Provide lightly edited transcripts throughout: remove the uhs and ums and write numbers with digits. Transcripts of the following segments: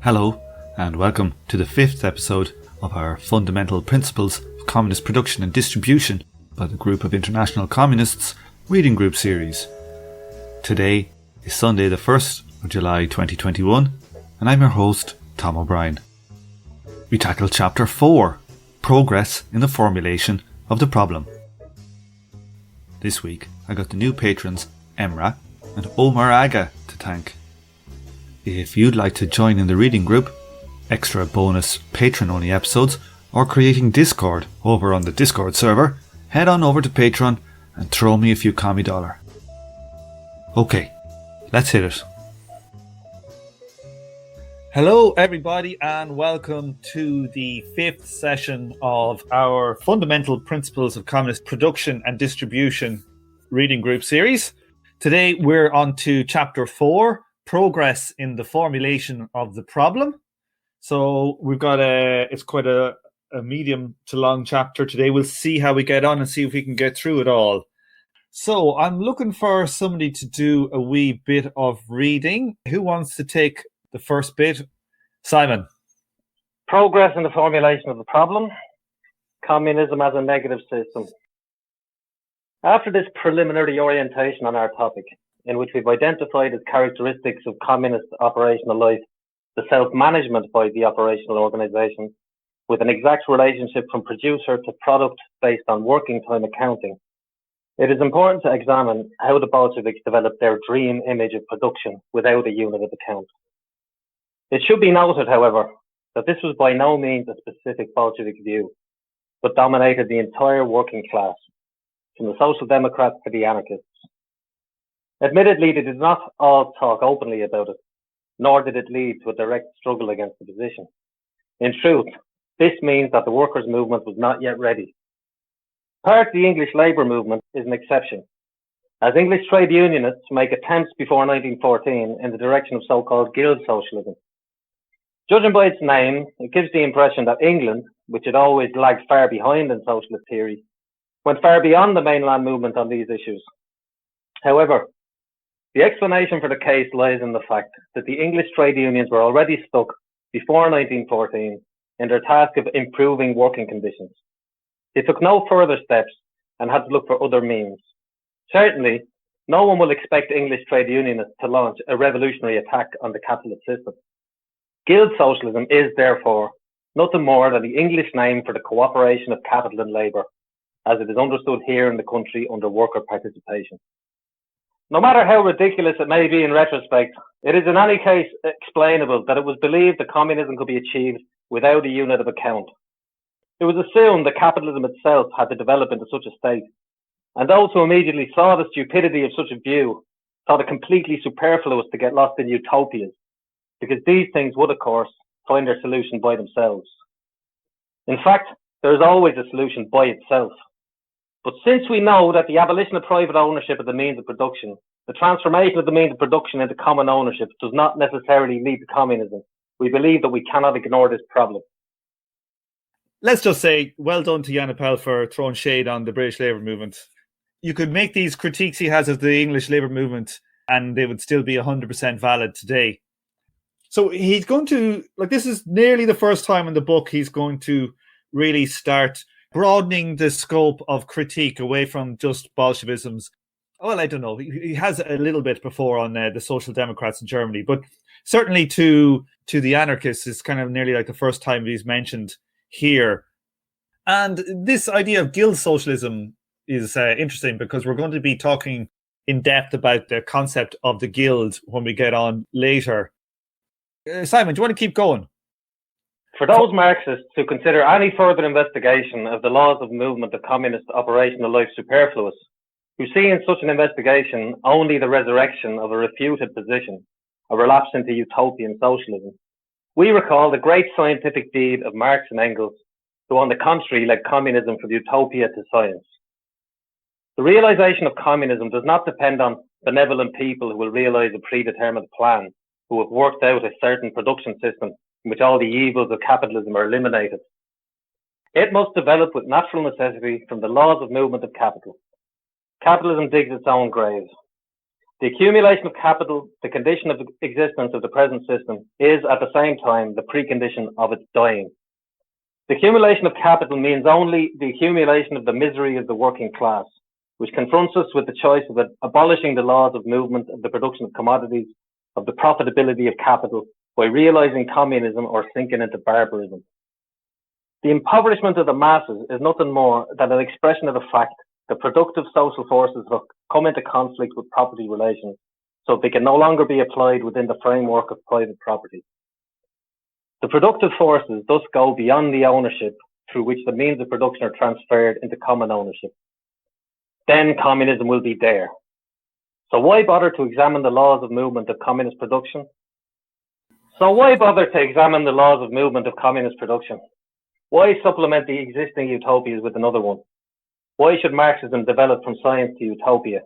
Hello, and welcome to the 5th episode of our Fundamental Principles of Communist Production and Distribution by the Group of International Communists reading group series. Today is Sunday the 1st of July 2021, and I'm your host, Tom O'Brien. We tackle Chapter 4, Progress in the Formulation of the Problem. This week, I got the new patrons Emra and Omar Aga to thank. If you'd like to join in the reading group, extra bonus patron-only episodes, or creating Discord over on the Discord server, head on over to Patreon and throw me a few commie dollar. Okay, let's hit it. Hello everybody and welcome to the 5th session of our Fundamental Principles of Communist Production and Distribution reading group series. Today we're on to Chapter 4, Progress in the Formulation of the Problem. So we've got it's quite a medium to long chapter today. We'll see how we get on and see if we can get through it all. So I'm looking for somebody to do a wee bit of reading. Who wants to take the first bit? Simon. Progress in the formulation of the problem. Communism as a negative system. After this preliminary orientation on our topic, in which we've identified as characteristics of communist operational life the self-management by the operational organisation, with an exact relationship from producer to product based on working time accounting, it is important to examine how the Bolsheviks developed their dream image of production without a unit of account. It should be noted, however, that this was by no means a specific Bolshevik view, but dominated the entire working class, from the Social Democrats to the anarchists. Admittedly, they did not all talk openly about it, nor did it lead to a direct struggle against the position. In truth, this means that the workers' movement was not yet ready. Part of the English labour movement is an exception, as English trade unionists make attempts before 1914 in the direction of so-called guild socialism. Judging by its name, it gives the impression that England, which had always lagged far behind in socialist theory, went far beyond the mainland movement on these issues. However, the explanation for the case lies in the fact that the English trade unions were already stuck before 1914 in their task of improving working conditions. They took no further steps and had to look for other means. Certainly, no one will expect English trade unionists to launch a revolutionary attack on the capitalist system. Guild socialism is, therefore, nothing more than the English name for the cooperation of capital and labour, as it is understood here in the country under worker participation. No matter how ridiculous it may be in retrospect, it is in any case explainable that it was believed that communism could be achieved without a unit of account. It was assumed that capitalism itself had to develop into such a state, and those who immediately saw the stupidity of such a view thought it completely superfluous to get lost in utopias, because these things would, of course, find their solution by themselves. In fact, there is always a solution by itself. But since we know that the abolition of private ownership of the means of production, the transformation of the means of production into common ownership does not necessarily lead to communism, we believe that we cannot ignore this problem. Let's just say, well done to Jan Appel for throwing shade on the British labour movement. You could make these critiques he has of the English labour movement and they would still be 100% valid today. So he's going to, this is nearly the first time in the book he's going to really start broadening the scope of critique away from just Bolshevism's. Well, I don't know. He has a little bit before on the Social Democrats in Germany, but certainly to the anarchists is kind of nearly like the first time he's mentioned here. And this idea of guild socialism is interesting because we're going to be talking in depth about the concept of the guild when we get on later. Simon, do you want to keep going? For those Marxists who consider any further investigation of the laws of movement of communist operational life superfluous, who see in such an investigation only the resurrection of a refuted position, a relapse into utopian socialism, we recall the great scientific deed of Marx and Engels, who on the contrary led communism from utopia to science. The realization of communism does not depend on benevolent people who will realize a predetermined plan, who have worked out a certain production system in which all the evils of capitalism are eliminated. It must develop with natural necessity from the laws of movement of capital. Capitalism digs its own grave. The accumulation of capital, the condition of existence of the present system, is at the same time the precondition of its dying. The accumulation of capital means only the accumulation of the misery of the working class, which confronts us with the choice of abolishing the laws of movement of the production of commodities, of the profitability of capital, by realizing communism or sinking into barbarism. The impoverishment of the masses is nothing more than an expression of the fact that productive social forces have come into conflict with property relations, so they can no longer be applied within the framework of private property. The productive forces thus go beyond the ownership through which the means of production are transferred into common ownership. Then communism will be there. So why bother to examine the laws of movement of communist production? Why supplement the existing utopias with another one? Why should Marxism develop from science to utopia?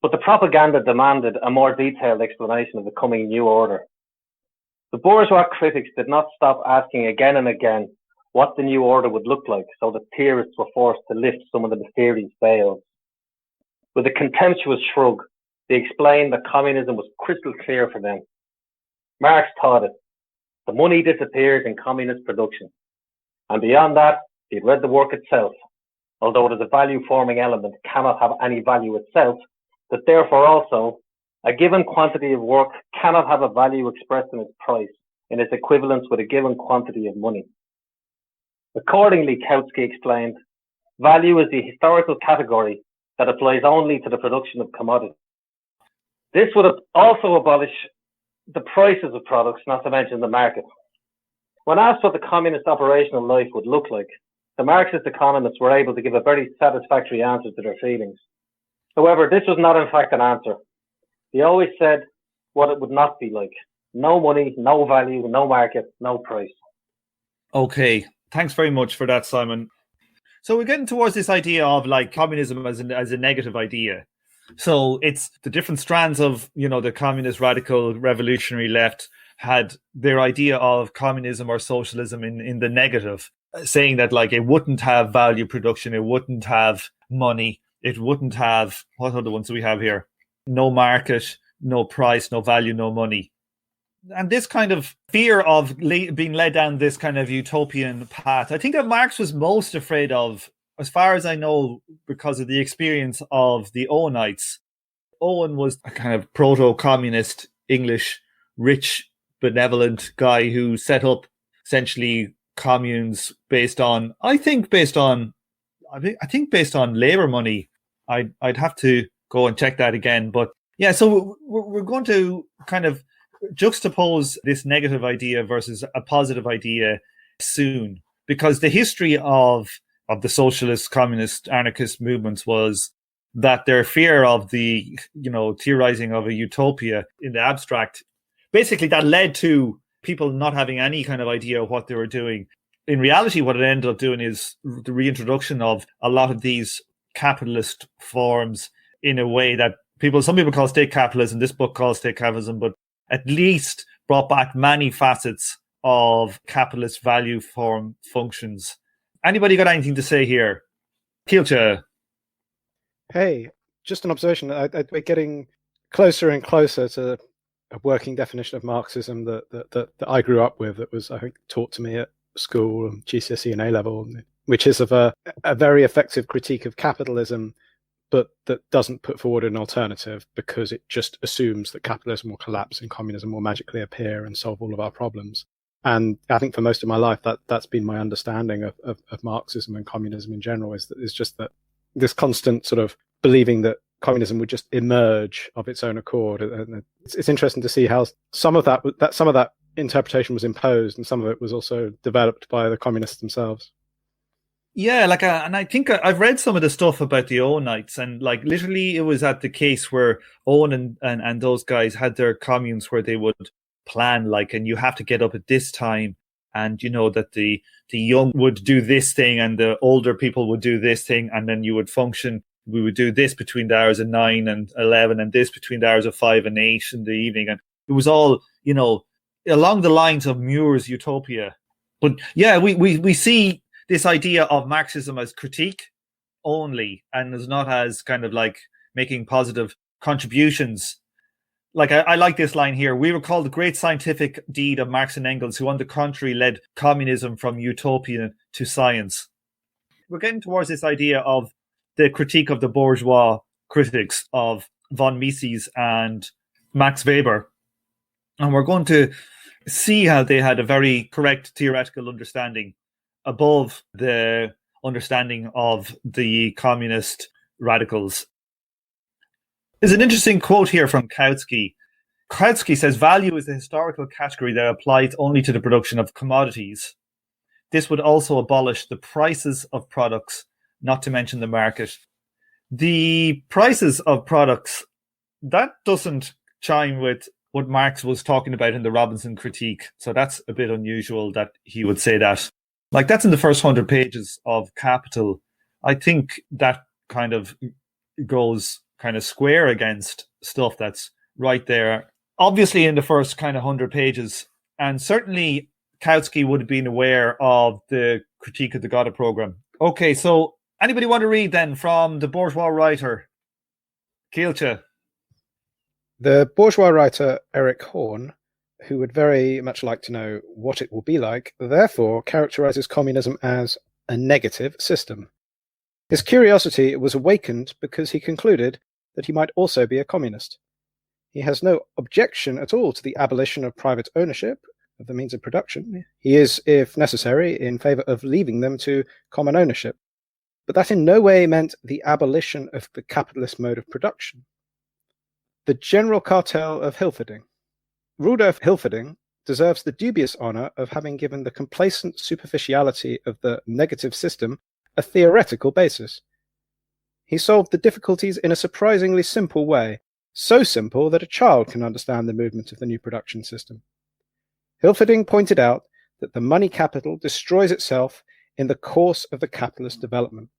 But the propaganda demanded a more detailed explanation of the coming new order. The bourgeois critics did not stop asking again and again what the new order would look like, so that theorists were forced to lift some of the mysterious veils. With a contemptuous shrug, they explained that communism was crystal clear for them. Marx taught it. The money disappears in communist production. And beyond that, he had read the work itself. Although it is a value-forming element, cannot have any value itself, that therefore also, a given quantity of work cannot have a value expressed in its price, in its equivalence with a given quantity of money. Accordingly, Kautsky explained, value is the historical category that applies only to the production of commodities. This would also abolish the prices of products, not to mention the market. When asked what the communist operational life would look like, the Marxist economists were able to give a very satisfactory answer to their feelings. However, this was not in fact an answer. They always said what it would not be like. No money, no value, no market, no price. Okay, thanks very much for that, Simon. So we're getting towards this idea of like communism as a negative idea. So it's the different strands of, the communist radical revolutionary left had their idea of communism or socialism in the negative, saying that like it wouldn't have value production, it wouldn't have money, it wouldn't have, what are the ones we have here? No market, no price, no value, no money. And this kind of fear of being led down this kind of utopian path, I think that Marx was most afraid of, as far as I know, because of the experience of the Owenites. Owen was a kind of proto-communist English, rich, benevolent guy who set up essentially communes based on labor money. I'd have to go and check that again. But yeah, so we're going to kind of juxtapose this negative idea versus a positive idea soon, because the history of the socialist, communist, anarchist movements was that their fear of the, theorizing of a utopia in the abstract, basically that led to people not having any kind of idea of what they were doing. In reality, what it ended up doing is the reintroduction of a lot of these capitalist forms in a way that some people call state capitalism, this book calls state capitalism, but at least brought back many facets of capitalist value form functions. Anybody got anything to say here? Kilcha. Hey, just an observation. We're getting closer and closer to a working definition of Marxism that I grew up with, that was, I think, taught to me at school, GCSE and A-level, which is of a very effective critique of capitalism, but that doesn't put forward an alternative, because it just assumes that capitalism will collapse and communism will magically appear and solve all of our problems. And I think for most of my life, that's been my understanding of Marxism and communism in general, is just that this constant sort of believing that communism would just emerge of its own accord. And it's interesting to see how some of that interpretation was imposed, and some of it was also developed by the communists themselves. Yeah, and I think I've read some of the stuff about the Owenites, and like literally it was at the case where Owen and those guys had their communes where they would plan, and you have to get up at this time, and that the young would do this thing and the older people would do this thing, and then you would function. We would do this between the hours of 9 and 11, and this between the hours of 5 and 8 in the evening, and it was all along the lines of Muir's utopia. But yeah, we see this idea of Marxism as critique only, and as not as kind of like making positive contributions. Like I like this line here. We recall the great scientific deed of Marx and Engels, who on the contrary led communism from utopia to science. We're getting towards this idea of the critique of the bourgeois critics of von Mises and Max Weber. And we're going to see how they had a very correct theoretical understanding above the understanding of the communist radicals. There's an interesting quote here from Kautsky. Kautsky says, value is a historical category that applies only to the production of commodities. This would also abolish the prices of products, not to mention the market. The prices of products, that doesn't chime with what Marx was talking about in the Robinson critique. So that's a bit unusual that he would say that. Like, that's in the first 100 pages of Capital. I think that kind of goes kind of square against stuff that's right there, obviously in the first kind of 100 pages. And certainly Kautsky would have been aware of the critique of the Goddard program. Okay, so anybody want to read then from the bourgeois writer? Kielce. The bourgeois writer Eric Horn, who would very much like to know what it will be like, therefore characterizes communism as a negative system. His curiosity was awakened because he concluded that he might also be a communist. He has no objection at all to the abolition of private ownership of the means of production. He is, if necessary, in favor of leaving them to common ownership. But that in no way meant the abolition of the capitalist mode of production. The general cartel of Hilferding. Rudolf Hilferding deserves the dubious honor of having given the complacent superficiality of the negative system a theoretical basis. He solved the difficulties in a surprisingly simple way, so simple that a child can understand the movement of the new production system. Hilferding pointed out that the money capital destroys itself in the course of the capitalist development,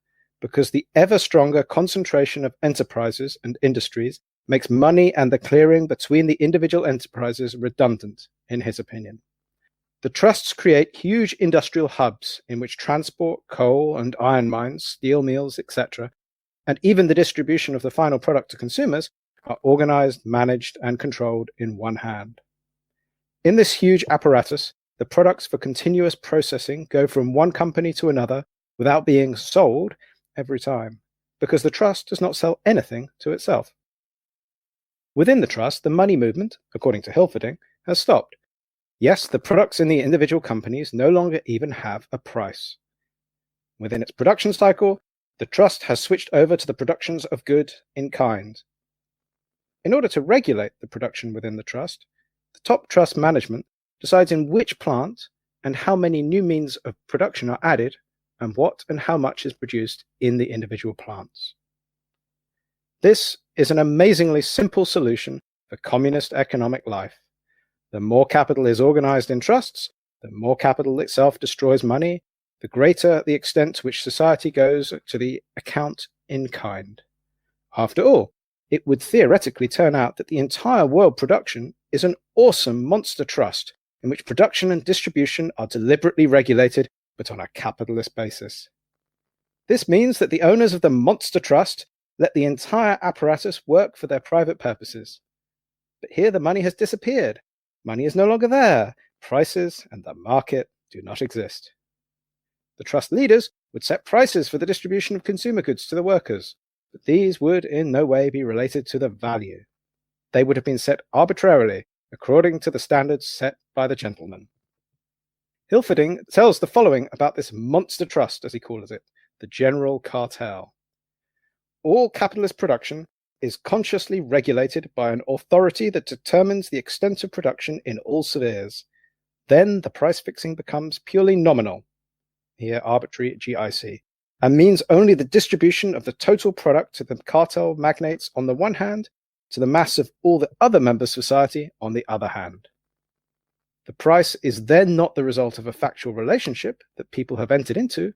because the ever stronger concentration of enterprises and industries makes money and the clearing between the individual enterprises redundant, in his opinion. The trusts create huge industrial hubs in which transport, coal and iron mines, steel mills, etc., and even the distribution of the final product to consumers are organized, managed, and controlled in one hand. In this huge apparatus, the products for continuous processing go from one company to another without being sold every time, because the trust does not sell anything to itself. Within the trust, the money movement, according to Hilferding, has stopped. Yes, the products in the individual companies no longer even have a price. Within its production cycle, the trust has switched over to the productions of good in kind. In order to regulate the production within the trust, the top trust management decides in which plant and how many new means of production are added and what and how much is produced in the individual plants. This is an amazingly simple solution for communist economic life. The more capital is organized in trusts, the more capital itself destroys money, the greater the extent to which society goes to the account in kind. After all, it would theoretically turn out that the entire world production is an awesome monster trust in which production and distribution are deliberately regulated, but on a capitalist basis. This means that the owners of the monster trust let the entire apparatus work for their private purposes. But here the money has disappeared. Money is no longer there. Prices and the market do not exist. The trust leaders would set prices for the distribution of consumer goods to the workers, but these would in no way be related to the value. They would have been set arbitrarily, according to the standards set by the gentleman. Hilferding tells the following about this monster trust, as he calls it, the general cartel. All capitalist production is consciously regulated by an authority that determines the extent of production in all spheres. Then the price fixing becomes purely nominal, here arbitrary GIC, and means only the distribution of the total product to the cartel magnates on the one hand, to the mass of all the other members of society on the other hand. The price is then not the result of a factual relationship that people have entered into,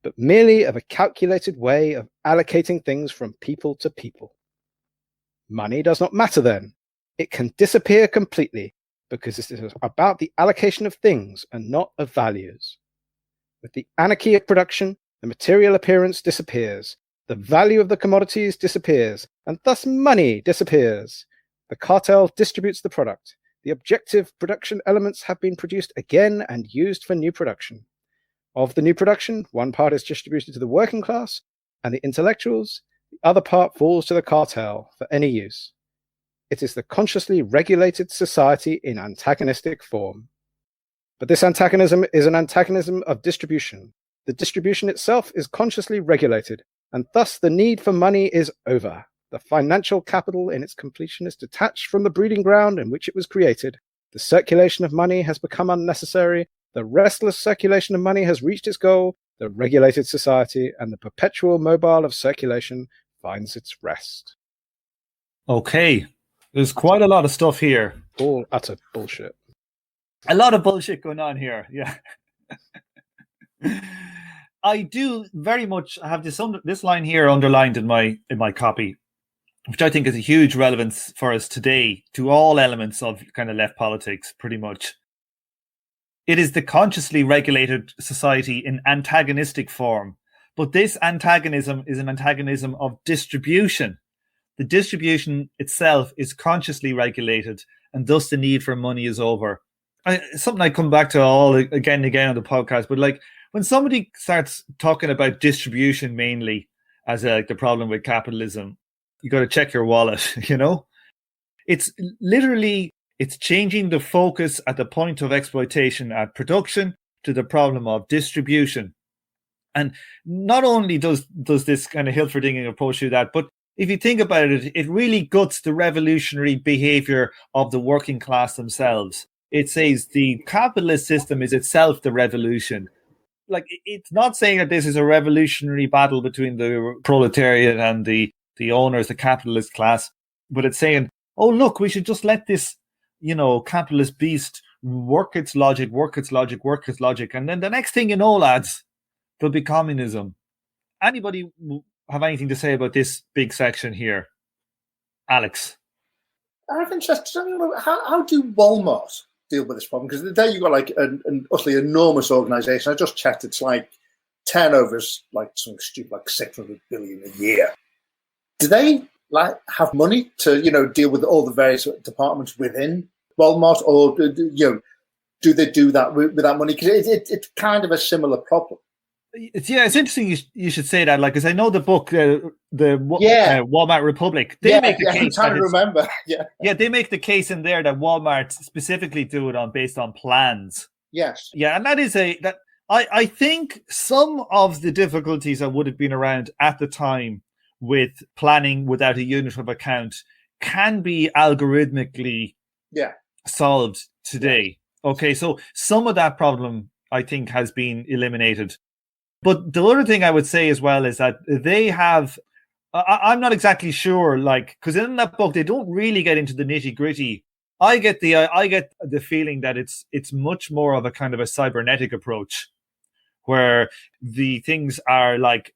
but merely of a calculated way of allocating things from people to people. Money does not matter then. It can disappear completely, because this is about the allocation of things and not of values. With the anarchy of production, the material appearance disappears, The value of the commodities disappears, and thus money disappears. The cartel distributes the product. The objective production elements have been produced again and used for new production. Of the new production, one part is distributed to the working class and the intellectuals. The other part falls to the cartel for any use. It is the consciously regulated society in antagonistic form. But this antagonism is an antagonism of distribution. The distribution itself is consciously regulated, and thus the need for money is over. The financial capital in its completion is detached from the breeding ground in which it was created. The circulation of money has become unnecessary. The restless circulation of money has reached its goal. The regulated society and the perpetual mobile of circulation finds its rest. Okay. There's quite a lot of stuff here. All utter bullshit. A lot of bullshit going on here. Yeah. I do very much have this line here underlined in my copy, which I think is a huge relevance for us today to all elements of kind of left politics, pretty much. It is the consciously regulated society in antagonistic form, but this antagonism is an antagonism of distribution. The distribution itself is consciously regulated, and thus the need for money is over. Something I come back to all again and again on the podcast, but like when somebody starts talking about distribution mainly as the problem with capitalism, you got to check your wallet, you know? It's literally, it's changing the focus at the point of exploitation at production to the problem of distribution. And not only does this kind of Hilferding approach do that, but if you think about it, it really guts the revolutionary behavior of the working class themselves. It says the capitalist system is itself the revolution. Like, it's not saying that this is a revolutionary battle between the proletariat and the owners, the capitalist class, but it's saying, oh, look, we should just let this, capitalist beast work its logic. And then the next thing you know, lads, there'll be communism. Anybody have anything to say about this big section here? Alex? I have interest. How do Walmart deal with this problem? Because there you've got like an utterly enormous organization. I just checked, it's like turnovers like something stupid like 600 billion a year. Do they have money to deal with all the various departments within Walmart, or do they do that with that money? Because it's kind of a similar problem. It's interesting you should say that, like, because I know the book, Walmart Republic. They make a case. I'm trying to remember. Yeah, they make the case in there that Walmart specifically do it based on plans. Yes. Yeah, and that is I think some of the difficulties that would have been around at the time with planning without a unit of account can be algorithmically solved today. Okay, so some of that problem, I think, has been eliminated. But the other thing I would say as well is that they have, I'm not exactly sure, like, because in that book, they don't really get into the nitty gritty. I get the feeling that it's much more of a kind of a cybernetic approach where the things are like,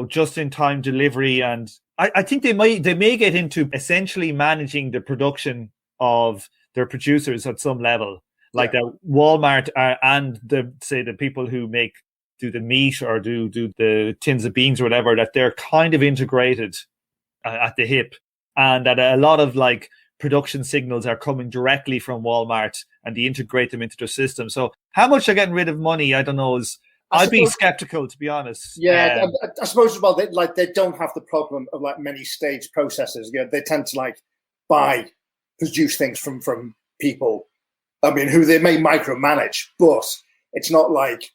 just in time delivery. And I think they may get into essentially managing the production of their producers at some level, like that Walmart and the people who do the meat or do the tins of beans or whatever, that they're kind of integrated at the hip, and that a lot of like production signals are coming directly from Walmart and they integrate them into their system. So how much they're getting rid of money, I don't know. I'd be skeptical, to be honest. Yeah, I suppose as well, they don't have the problem of like many stage processes. They tend to produce things from people, who they may micromanage, but it's not like,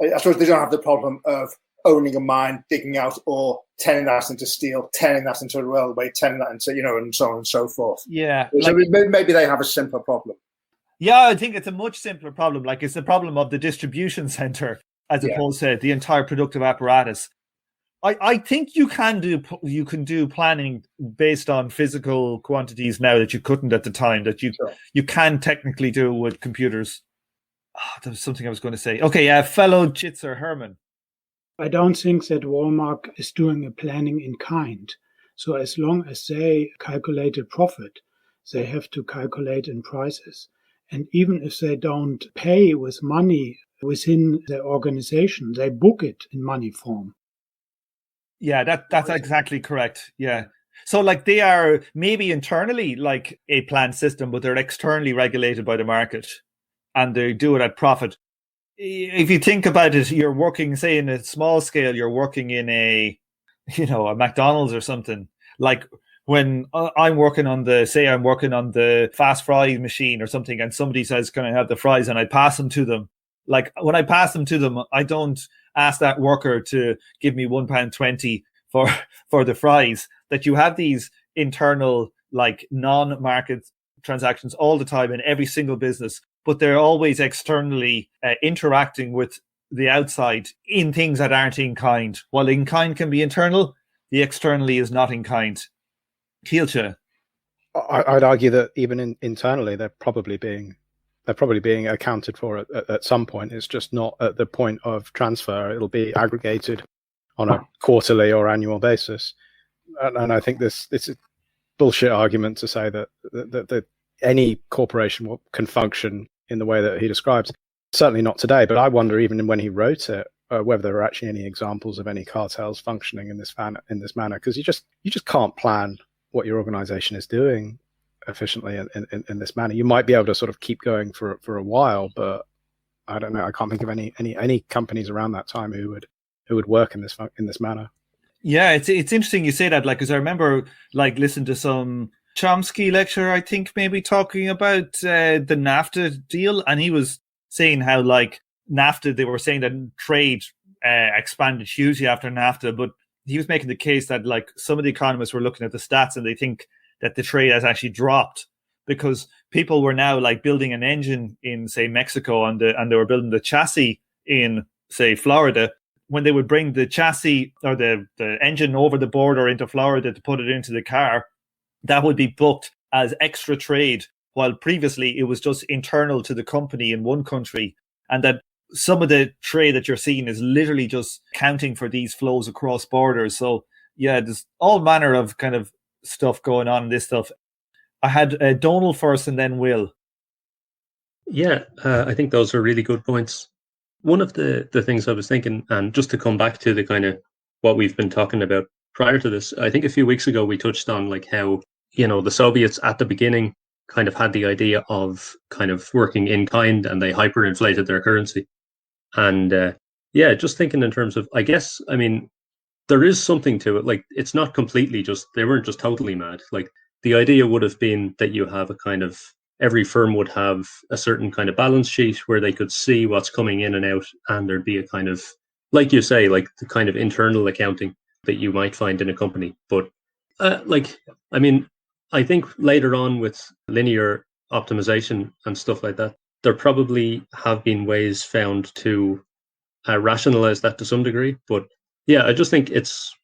I suppose they don't have the problem of owning a mine, digging out ore, turning that into steel, turning that into a railway, turning that into, and so on and so forth. Yeah. So maybe they have a simpler problem. Yeah, I think it's a much simpler problem. Like, it's the problem of the distribution center as opposed to the entire productive apparatus. I think you can do planning based on physical quantities now that you couldn't at the time, that you can technically do with computers. There was something I was going to say. Okay, fellow Jitzer Herman. I don't think that Walmart is doing a planning in kind. So as long as they calculate a profit, they have to calculate in prices. And even if they don't pay with money within their organization, they book it in money form. Yeah, that's exactly correct. Yeah. So like they are maybe internally like a planned system, but they're externally regulated by the market and they do it at profit. If you think about it, you're working, say, in a small scale, you're working in a McDonald's or something. Like when I'm working on the fast fries machine or something, and somebody says, "Can I have the fries?" and I pass them to them. Like when I pass them to them, I don't ask that worker to give me £1.20 for the fries. That you have these internal like non-market transactions all the time in every single business, but they're always externally interacting with the outside in things that aren't in kind. While in kind can be internal, the externally is not in kind. Kilcha. I'd argue that even internally, they're probably being accounted for at some point. It's just not at the point of transfer. It'll be aggregated on a quarterly or annual basis. And I think this is a bullshit argument to say that any corporation can function in the way that he describes. Certainly not today, but I wonder even when he wrote it, whether there are actually any examples of any cartels functioning in this manner, because you just can't plan what your organization is doing efficiently in this manner. You might be able to sort of keep going for a while, but I don't know. I can't think of any companies around that time who would work in this manner. Yeah, it's interesting you say that, like, because I remember like listening to some Chomsky lecture, I think maybe talking about the NAFTA deal, and he was saying how like NAFTA, they were saying that trade expanded hugely after NAFTA, but he was making the case that like some of the economists were looking at the stats and they think that the trade has actually dropped because people were now like building an engine in, say, Mexico and they were building the chassis in, say, Florida. When they would bring the chassis or the engine over the border into Florida to put it into the car, that would be booked as extra trade, while previously it was just internal to the company in one country. And that some of the trade that you're seeing is literally just counting for these flows across borders. So yeah, there's all manner of kind of stuff going on in this stuff. I had Donal first and then Will. Yeah, I think those are really good points. One of the things I was thinking, and just to come back to the kind of what we've been talking about prior to this, I think a few weeks ago we touched on like how, the Soviets at the beginning kind of had the idea of kind of working in kind, and they hyperinflated their currency. And just thinking in terms of, I guess, I mean, there is something to it. Like, it's not completely just, they weren't just totally mad. Like, the idea would have been that you have a kind of, every firm would have a certain kind of balance sheet where they could see what's coming in and out, and there'd be a kind of, like you say, like the kind of internal accounting that you might find in a company. But I think later on with linear optimization and stuff like that, there probably have been ways found to rationalize that to some degree. But yeah, I just think it's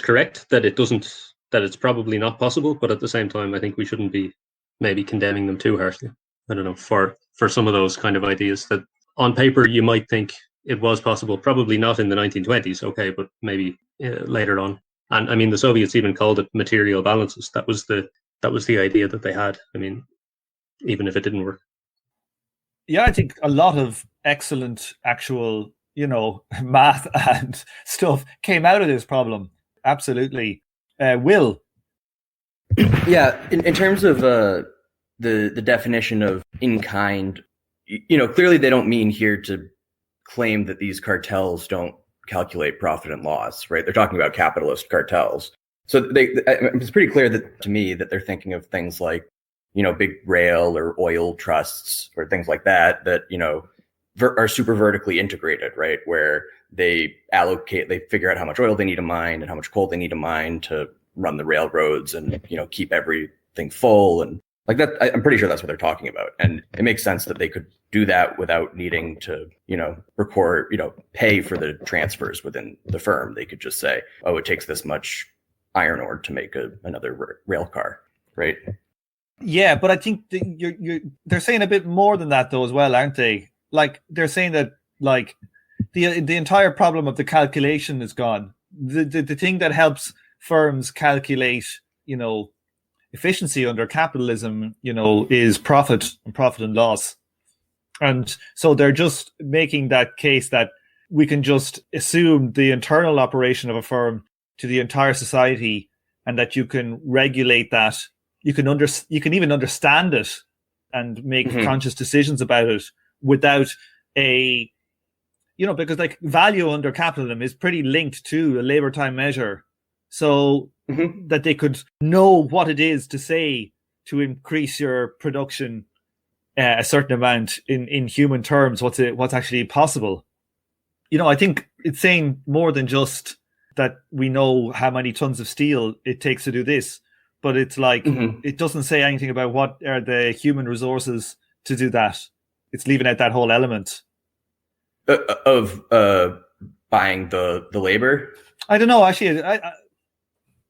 correct that it's probably not possible. But at the same time, I think we shouldn't be maybe condemning them too harshly. I don't know, for some of those kind of ideas that on paper you might think it was possible, probably not in the 1920s, okay, but maybe later on. And I mean, the Soviets even called it material balances. That was the idea that they had. I mean, even if it didn't work. Yeah, I think a lot of excellent actual, math and stuff came out of this problem. Absolutely. Will? Yeah, in terms of the definition of in kind, clearly they don't mean here to claim that these cartels don't calculate profit and loss, right? They're talking about capitalist cartels. So it's pretty clear to me that they're thinking of things like, big rail or oil trusts or things like that are super vertically integrated, right? Where they figure out how much oil they need to mine and how much coal they need to mine to run the railroads and, keep everything full. And like that, I'm pretty sure that's what they're talking about. And it makes sense that they could do that without needing to, record, pay for the transfers within the firm. They could just say, oh, it takes this much iron ore to make another rail car, right? Yeah, but I think they're saying a bit more than that though as well, aren't they? Like they're saying that like the entire problem of the calculation is gone. The thing that helps firms calculate, efficiency under capitalism, is profit and loss. And so they're just making that case that we can just assume the internal operation of a firm to the entire society, and that you can regulate that. You can even understand it and make conscious decisions about it without because like value under capitalism is pretty linked to a labor time measure. So that they could know what it is to say to increase your production a certain amount in human terms, what's actually possible. I think it's saying more than just that we know how many tons of steel it takes to do this, but it's like it doesn't say anything about what are the human resources to do that. It's leaving out that whole element of buying the labor. I don't know. Actually,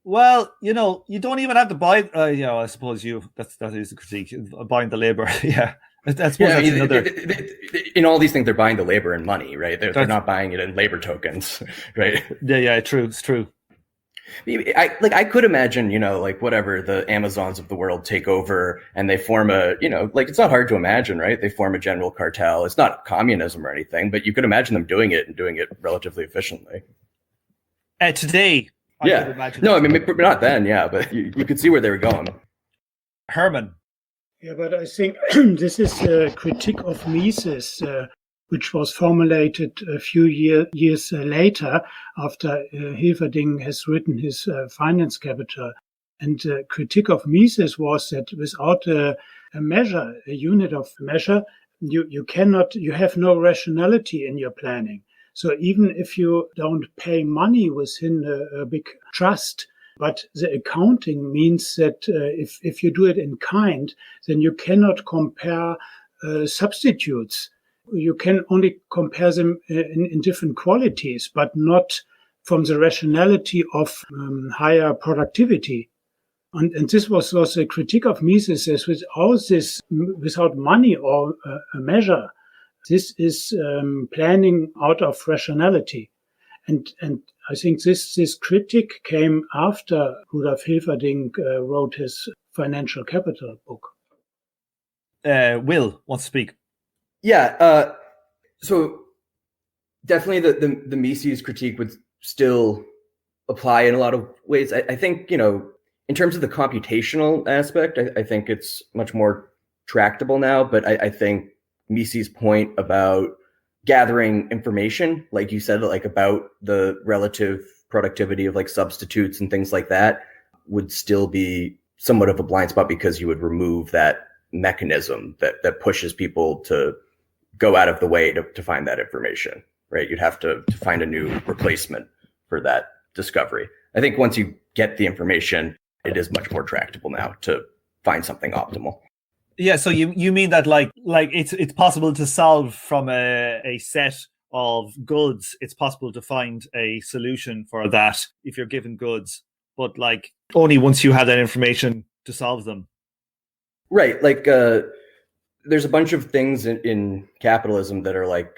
well, you don't even have to buy. I suppose that is a critique of buying the labor. Yeah. I suppose that's another. In all these things, they're buying the labor and money, right? They're not buying it in labor tokens, right? Yeah, true. It's true. I could imagine, whatever, the Amazons of the world take over and they form it's not hard to imagine, right? They form a general cartel. It's not communism or anything, but you could imagine them doing it and doing it relatively efficiently. Today, I could imagine. No, I mean, not then, yeah, but you could see where they were going. Herman. Yeah, but I think this is a critique of Mises, which was formulated a few years later after Hilferding has written his finance capital. And the critique of Mises was that without a measure, a unit of measure, you have no rationality in your planning. So even if you don't pay money within a big trust, but the accounting means that if you do it in kind, then you cannot compare substitutes. You can only compare them in different qualities, but not from the rationality of higher productivity. And this was a critique of Mises, as without money or a measure, this is planning out of rationality. And I think this critique came after Rudolf Hilferding wrote his Financial Capital book. Will wants to speak. Yeah. So definitely the Mises critique would still apply in a lot of ways. I think, in terms of the computational aspect, I think it's much more tractable now. But I think Mises' point about gathering information, like you said, like about the relative productivity of like substitutes and things like that, would still be somewhat of a blind spot, because you would remove that mechanism that pushes people to go out of the way to find that information, right? You'd have to find a new replacement for that discovery. I think once you get the information, it is much more tractable now to find something optimal. Yeah, so you mean that like it's possible to solve from a set of goods. It's possible to find a solution for that if you're given goods, but like only once you have that information to solve them. Right, like there's a bunch of things in capitalism that are like,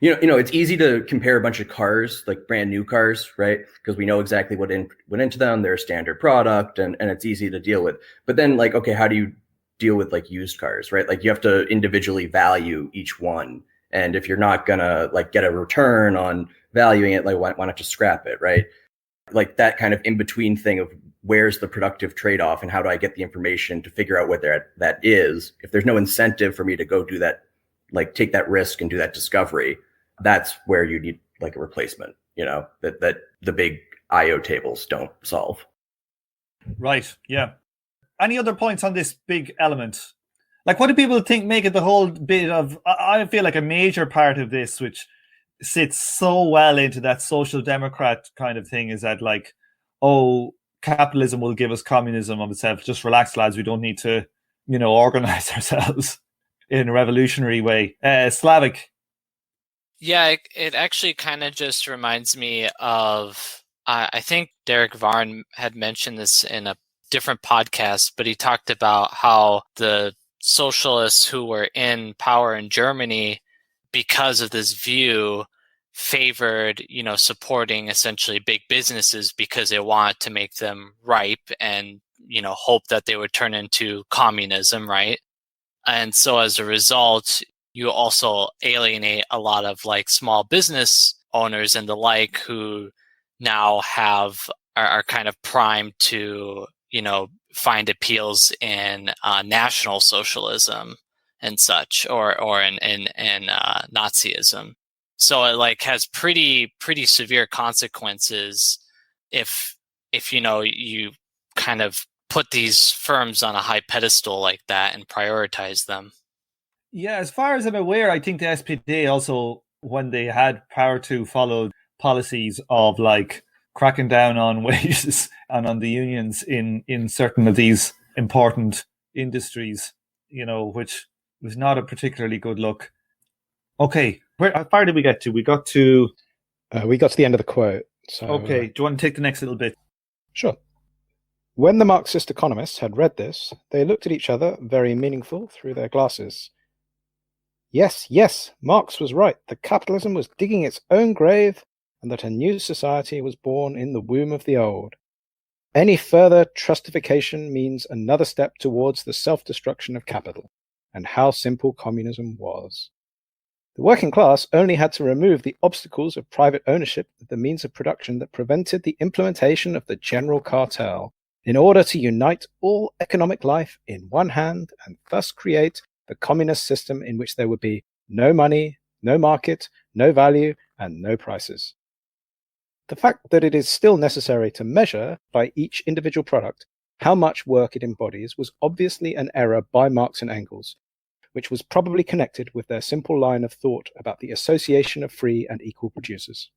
it's easy to compare a bunch of cars, like brand new cars, right? Because we know exactly what went into them. They're a standard product, and it's easy to deal with. But then, like, okay, how do you deal with like used cars, right? Like you have to individually value each one. And if you're not gonna like get a return on valuing it, like why not just scrap it, right? Like that kind of in-between thing of where's the productive trade-off and how do I get the information to figure out what that is. If there's no incentive for me to go do that, like take that risk and do that discovery, that's where you need like a replacement, that the big IO tables don't solve. Right. Yeah. Any other points on this big element? Like, what do people think make it the whole bit of, I feel like a major part of this, which sits so well into that social democrat kind of thing, is that like, oh, capitalism will give us communism of itself. Just relax, lads. We don't need to, organize ourselves in a revolutionary way. Slavic. Yeah, it actually kind of just reminds me of, I think Derek Varn had mentioned this in a different podcast, but he talked about how the socialists who were in power in Germany, because of this view, favored, supporting essentially big businesses because they want to make them ripe and, hope that they would turn into communism, right? And so as a result, you also alienate a lot of like small business owners and the like who now are kind of primed to, find appeals in national socialism and such, or in Nazism. So it like has pretty severe consequences if you kind of put these firms on a high pedestal like that and prioritize them. Yeah, as far as I'm aware, I think the SPD also, when they had power to, followed policies of like cracking down on wages and on the unions in certain of these important industries, which was not a particularly good look. Okay, how far did we get to? We got to the end of the quote. So, okay, do you want to take the next little bit? Sure. When the Marxist economists had read this, they looked at each other, very meaningful, through their glasses. Yes, Marx was right, that capitalism was digging its own grave, and that a new society was born in the womb of the old. Any further trustification means another step towards the self-destruction of capital, and how simple communism was. The working class only had to remove the obstacles of private ownership of the means of production that prevented the implementation of the general cartel, in order to unite all economic life in one hand and thus create the communist system in which there would be no money, no market, no value, and no prices. The fact that it is still necessary to measure by each individual product how much work it embodies was obviously an error by Marx and Engels, which was probably connected with their simple line of thought about the association of free and equal producers.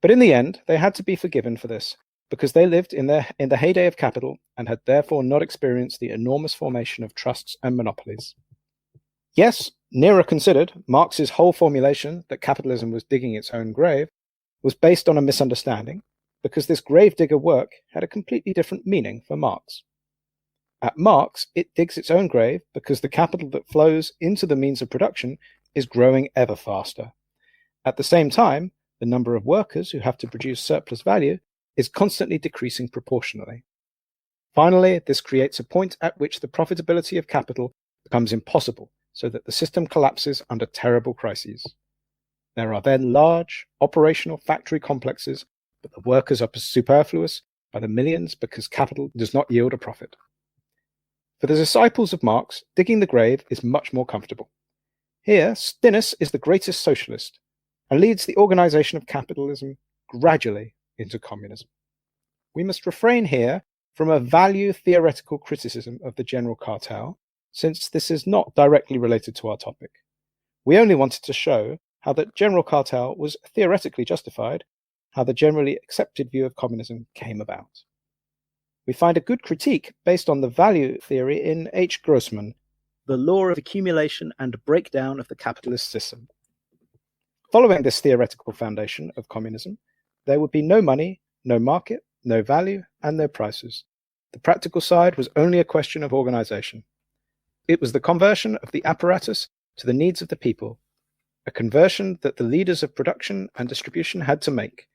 But in the end, they had to be forgiven for this, because they lived in the heyday of capital and had therefore not experienced the enormous formation of trusts and monopolies. Yes, nearer considered, Marx's whole formulation that capitalism was digging its own grave was based on a misunderstanding, because this gravedigger work had a completely different meaning for Marx. At Marx, it digs its own grave because the capital that flows into the means of production is growing ever faster. At the same time, the number of workers who have to produce surplus value is constantly decreasing proportionally. Finally, this creates a point at which the profitability of capital becomes impossible, so that the system collapses under terrible crises. There are then large, operational factory complexes, but the workers are superfluous by the millions because capital does not yield a profit. For the disciples of Marx, digging the grave is much more comfortable. Here, Stinnes is the greatest socialist and leads the organization of capitalism gradually into communism. We must refrain here from a value theoretical criticism of the general cartel, since this is not directly related to our topic. We only wanted to show how the general cartel was theoretically justified, how the generally accepted view of communism came about. We find a good critique based on the value theory in H. Grossman, The Law of Accumulation and Breakdown of the Capitalist System. Following this theoretical foundation of communism, there would be no money, no market, no value, and no prices. The practical side was only a question of organization. It was the conversion of the apparatus to the needs of the people, a conversion that the leaders of production and distribution had to make.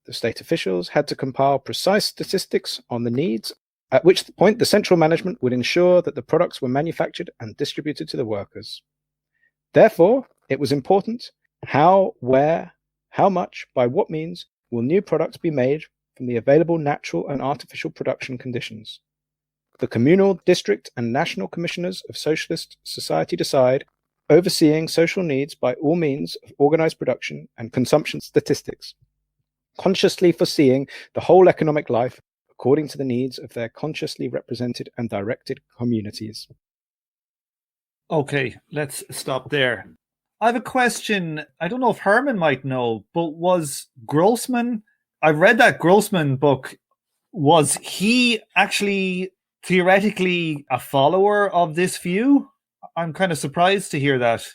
The state officials had to compile precise statistics on the needs, at which point the central management would ensure that the products were manufactured and distributed to the workers. Therefore, it was important how, where, how much, by what means will new products be made from the available natural and artificial production conditions. The communal, district, and national commissioners of socialist society decide, overseeing social needs by all means of organized production and consumption statistics, consciously foreseeing the whole economic life according to the needs of their consciously represented and directed communities. Okay, let's stop there. I have a question. I don't know if Herman might know, but was Grossman, I read that Grossman book, was he actually theoretically a follower of this view? I'm kind of surprised to hear that.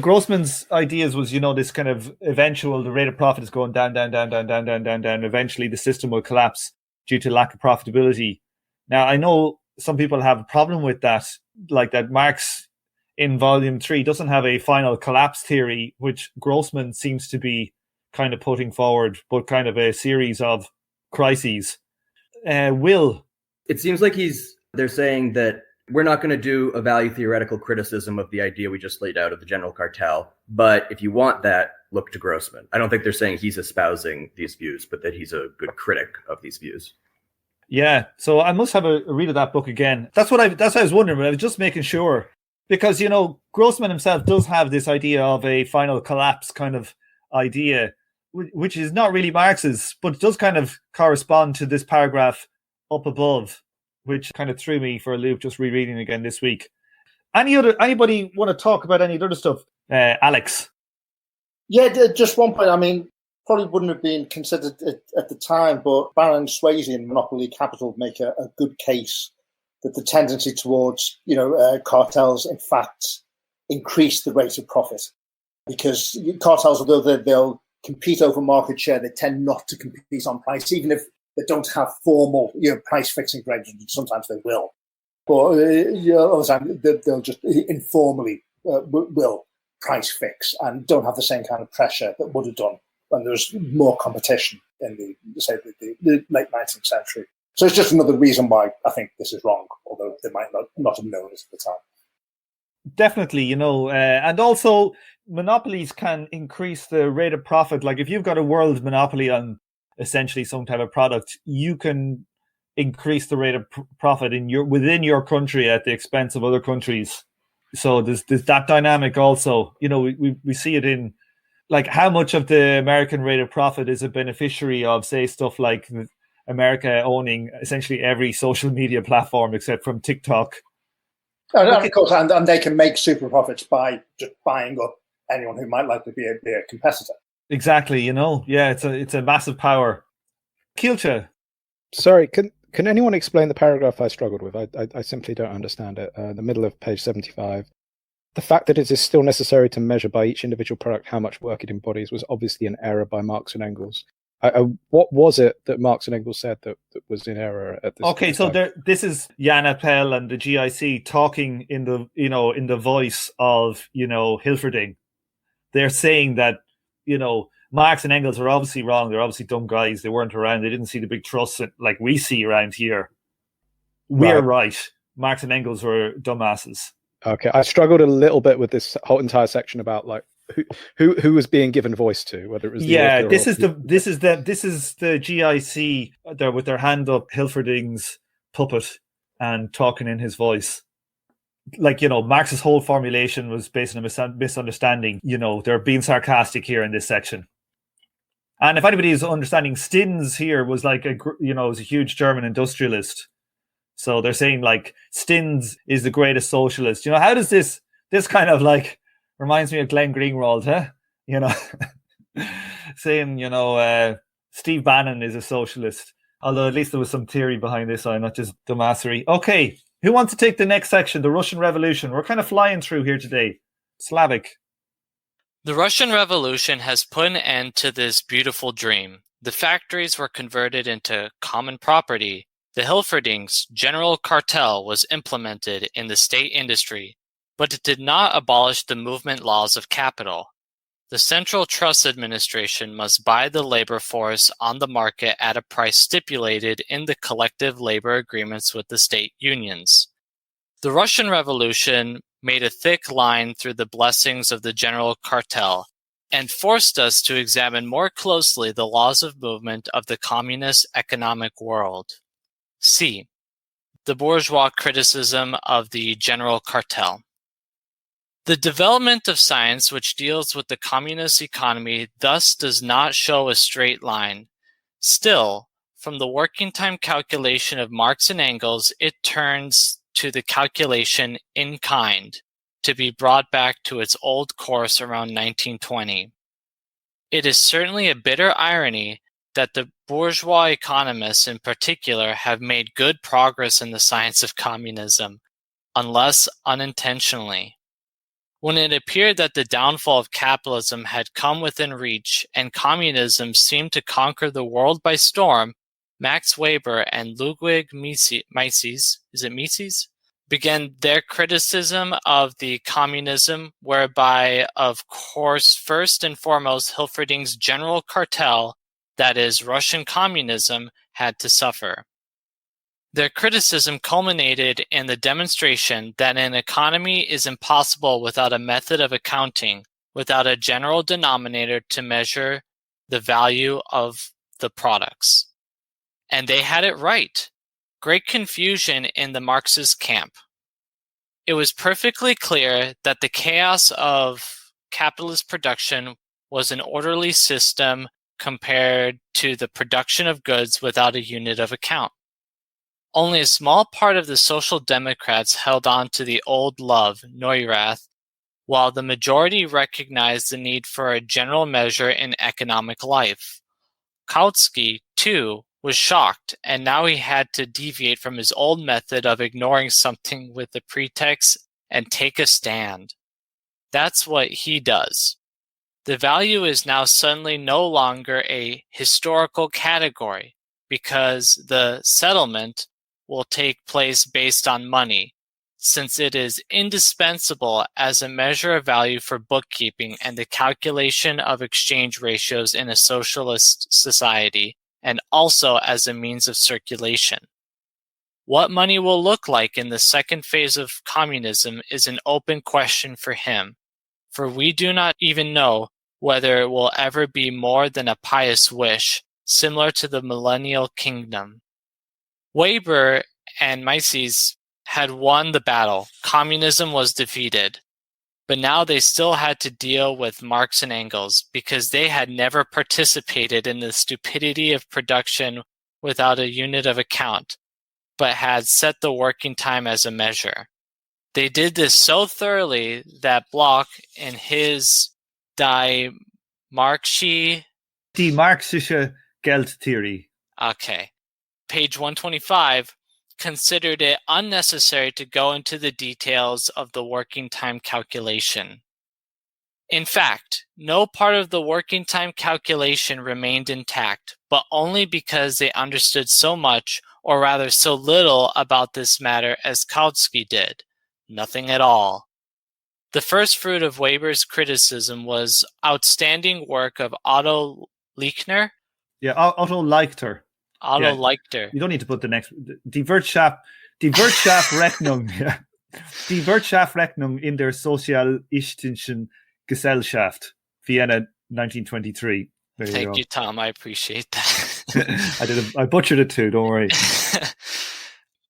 Grossman's ideas was, this kind of eventual, the rate of profit is going down. Eventually the system will collapse due to lack of profitability. Now, I know some people have a problem with that, like that Marx in volume 3 doesn't have a final collapse theory, which Grossman seems to be kind of putting forward, but kind of a series of crises. Will? It seems like they're saying that we're not going to do a value theoretical criticism of the idea we just laid out of the general cartel. But if you want that, look to Grossman. I don't think they're saying he's espousing these views, but that he's a good critic of these views. Yeah, so I must have a read of that book again. That's what I was wondering, but I was just making sure. Because, Grossman himself does have this idea of a final collapse kind of idea, which is not really Marx's, but it does kind of correspond to this paragraph up above, which kind of threw me for a loop just rereading again this week. Anybody want to talk about any other stuff? Alex? Yeah, just one point. I mean, probably wouldn't have been considered at the time, but Baron Swayze and Monopoly Capital make a good case that the tendency towards, cartels, in fact, increase the rate of profit. Because cartels, although they'll compete over market share, they tend not to compete on price, even if they don't have formal, price fixing arrangements. Sometimes they will, but other times they'll just informally will price fix and don't have the same kind of pressure that would have done when there was more competition in the late 19th century. So it's just another reason why I think this is wrong, although they might not have known it at the time. Definitely, and also monopolies can increase the rate of profit. Like if you've got a world monopoly on essentially some type of product, you can increase the rate of profit within your country at the expense of other countries. So there's that dynamic also. We see it in like how much of the American rate of profit is a beneficiary of, say, stuff like America owning essentially every social media platform except from TikTok. And of course, and they can make super profits by just buying up anyone who might likely be a competitor. Exactly, yeah, it's a massive power. Kilcha. Sorry, can anyone explain the paragraph I struggled with? I simply don't understand it. The middle of page 75. The fact that it is still necessary to measure by each individual product how much work it embodies was obviously an error by Marx and Engels. What was it that Marx and Engels said that was in error at this? Okay, so this is Jan Appel and the GIC talking in the voice of Hilferding. They're saying that Marx and Engels are obviously wrong. They're obviously dumb guys. They weren't around. They didn't see the big trusts like we see around here. We're right. Marx and Engels were dumbasses. Okay, I struggled a little bit with this whole entire section about like who was being given voice to, whether it was this is the GIC there with their hand up, Hilferding's puppet and talking in his voice. Like Marx's whole formulation was based on a misunderstanding. They're being sarcastic here in this section. And if anybody is understanding, Stins here was like was a huge German industrialist. So they're saying like Stins is the greatest socialist. How does this kind of like reminds me of Glenn Greenwald, huh? Saying, Steve Bannon is a socialist. Although at least there was some theory behind this, not just dumbassery. Okay, who wants to take the next section, the Russian Revolution? We're kind of flying through here today. Slavic. The Russian Revolution has put an end to this beautiful dream. The factories were converted into common property. The Hilferdings' general cartel was implemented in the state industry, but it did not abolish the movement laws of capital. The Central Trust Administration must buy the labor force on the market at a price stipulated in the collective labor agreements with the state unions. The Russian Revolution made a thick line through the blessings of the general cartel and forced us to examine more closely the laws of movement of the communist economic world. C. The bourgeois criticism of the general cartel. The development of science which deals with the communist economy thus does not show a straight line. Still, from the working time calculation of Marx and Engels, it turns to the calculation in kind to be brought back to its old course around 1920. It is certainly a bitter irony that the bourgeois economists in particular have made good progress in the science of communism, unless unintentionally. When it appeared that the downfall of capitalism had come within reach and communism seemed to conquer the world by storm, Max Weber and Ludwig Mises began their criticism of the communism, whereby, of course, first and foremost, Hilferding's general cartel, that is, Russian communism, had to suffer. Their criticism culminated in the demonstration that an economy is impossible without a method of accounting, without a general denominator to measure the value of the products. And they had it right. Great confusion in the Marxist camp. It was perfectly clear that the chaos of capitalist production was an orderly system compared to the production of goods without a unit of account. Only a small part of the Social Democrats held on to the old love, Neurath, while the majority recognized the need for a general measure in economic life. Kautsky, too, was shocked, and now he had to deviate from his old method of ignoring something with the pretext and take a stand. That's what he does. The value is now suddenly no longer a historical category because the settlement will take place based on money, since it is indispensable as a measure of value for bookkeeping and the calculation of exchange ratios in a socialist society, and also as a means of circulation. What money will look like in the second phase of communism is an open question for him, for we do not even know whether it will ever be more than a pious wish, similar to the millennial kingdom. Weber and Mises had won the battle. Communism was defeated. But now they still had to deal with Marx and Engels because they had never participated in the stupidity of production without a unit of account, but had set the working time as a measure. They did this so thoroughly that Bloch, in his Die Marxische Geldtheorie. Okay. Page 125, considered it unnecessary to go into the details of the working time calculation. In fact, no part of the working time calculation remained intact, but only because they understood so much, or rather so little about this matter as Kautsky did. Nothing at all. The first fruit of Weber's criticism was outstanding work of Otto Lechner. Yeah, Otto Leichter. Otto Leichter. You don't need to put the next. Die Wirtschaftsrechnung. Yeah. Die Wirtschaftsrechnung in der sozialistischen Gesellschaft, Vienna, 1923. Thank you, Tom. I appreciate that. I butchered it too. Don't worry.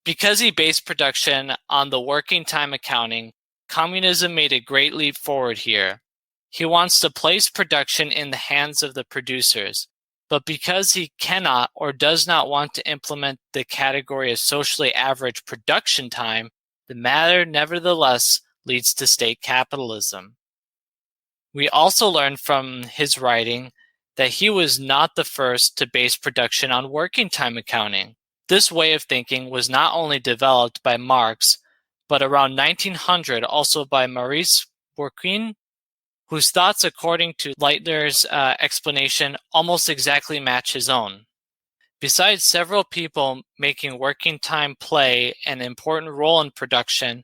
Because he based production on the working time accounting, communism made a great leap forward here. He wants to place production in the hands of the producers, but because he cannot or does not want to implement the category of socially average production time, the matter nevertheless leads to state capitalism. We also learn from his writing that he was not the first to base production on working time accounting. This way of thinking was not only developed by Marx, but around 1900 also by Maurice Bourquin, whose thoughts, according to Leitner's explanation, almost exactly match his own. Besides several people making working time play an important role in production,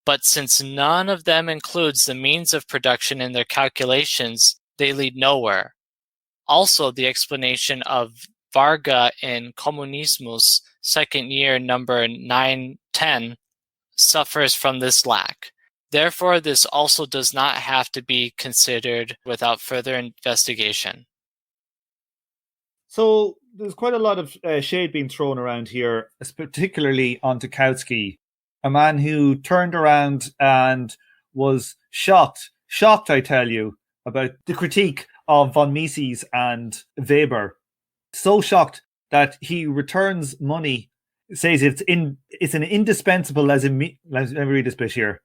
but since none of them includes the means of production in their calculations, they lead nowhere. Also, the explanation of Varga in Kommunismus, second year, number 910, suffers from this lack. Therefore, this also does not have to be considered without further investigation. So there's quite a lot of shade being thrown around here, particularly onto Kautsky, a man who turned around and was shocked, I tell you, about the critique of von Mises and Weber. So shocked that he returns money, says it's an indispensable, let me read this bit here.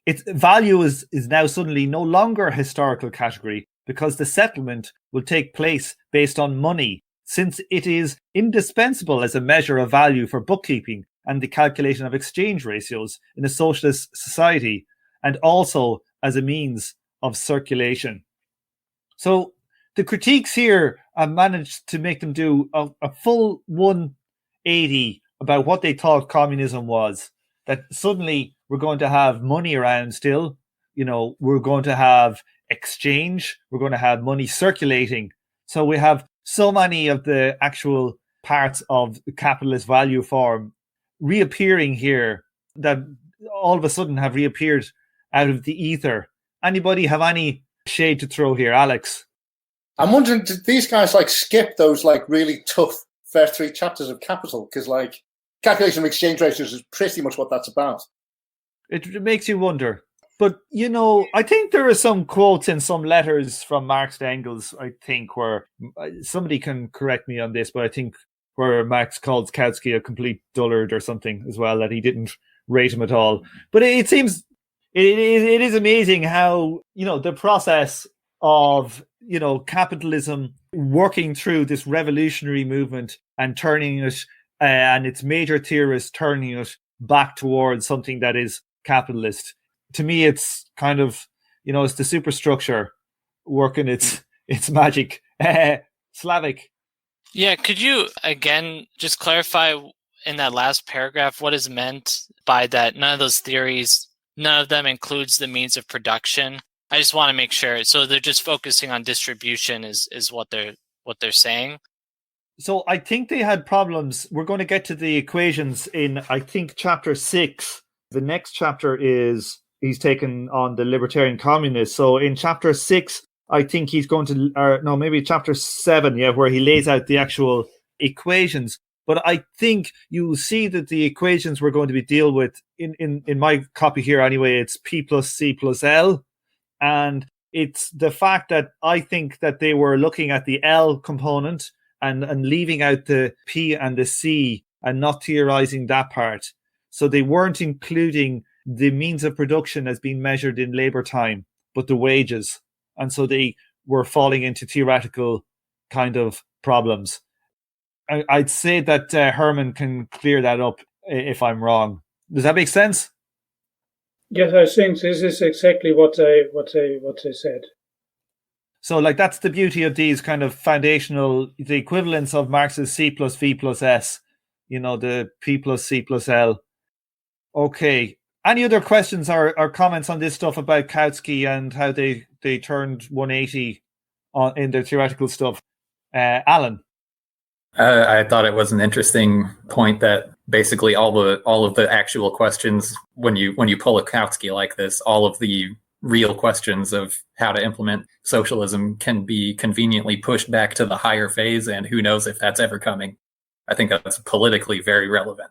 Its value is now suddenly no longer a historical category because the settlement will take place based on money, since it is indispensable as a measure of value for bookkeeping and the calculation of exchange ratios in a socialist society, and also as a means of circulation. So the critiques here have managed to make them do a full 180 about what they thought communism was. That suddenly we're going to have money around still. We're going to have exchange. We're going to have money circulating. So we have so many of the actual parts of the capitalist value form reappearing here that all of a sudden have reappeared out of the ether. Anybody have any shade to throw here? Alex? I'm wondering, did these guys like skip those like really tough first 3 chapters of Capital? Because like calculation of exchange ratios is pretty much what that's about. It makes you wonder. But, you know, I think there are some quotes in some letters from Marx to Engels, I think, where somebody can correct me on this, but I think where Marx calls Kautsky a complete dullard or something as well, that he didn't rate him at all. But it seems it is amazing how, you know, the process of, you know, capitalism working through this revolutionary movement and turning it, and its major theorists turning it back towards something that is capitalist. To me, it's kind of, you know, it's the superstructure working its magic. Slavic. Yeah, could you again just clarify in that last paragraph what is meant by that? None of those theories, none of them includes the means of production. I just want to make sure. So they're just focusing on distribution is what they're saying. So I think they had problems. We're going to get to the equations in, I think, chapter 6. The next chapter is he's taken on the libertarian communists. So in chapter 6, I think he's going to, maybe chapter 7, where he lays out the actual equations. But I think you'll see that the equations we're going to be deal with in my copy here anyway, it's P plus C plus L. And it's the fact that I think that they were looking at the L component and leaving out the P and the C and not theorizing that part. So they weren't including the means of production as being measured in labor time, but the wages. And so they were falling into theoretical kind of problems. I'd say that Herman can clear that up if I'm wrong. Does that make sense? Yes, I think this is exactly what they said. So, like, that's the beauty of these kind of foundational, the equivalence of Marx's C plus V plus S, you know, the P plus C plus L. Okay. Any other questions or comments on this stuff about Kautsky and how they turned 180 in their theoretical stuff? Alan? I thought it was an interesting point that basically all of the actual questions, when you pull a Kautsky like this, all of the real questions of how to implement socialism can be conveniently pushed back to the higher phase, and who knows if that's ever coming. I think that's politically very relevant.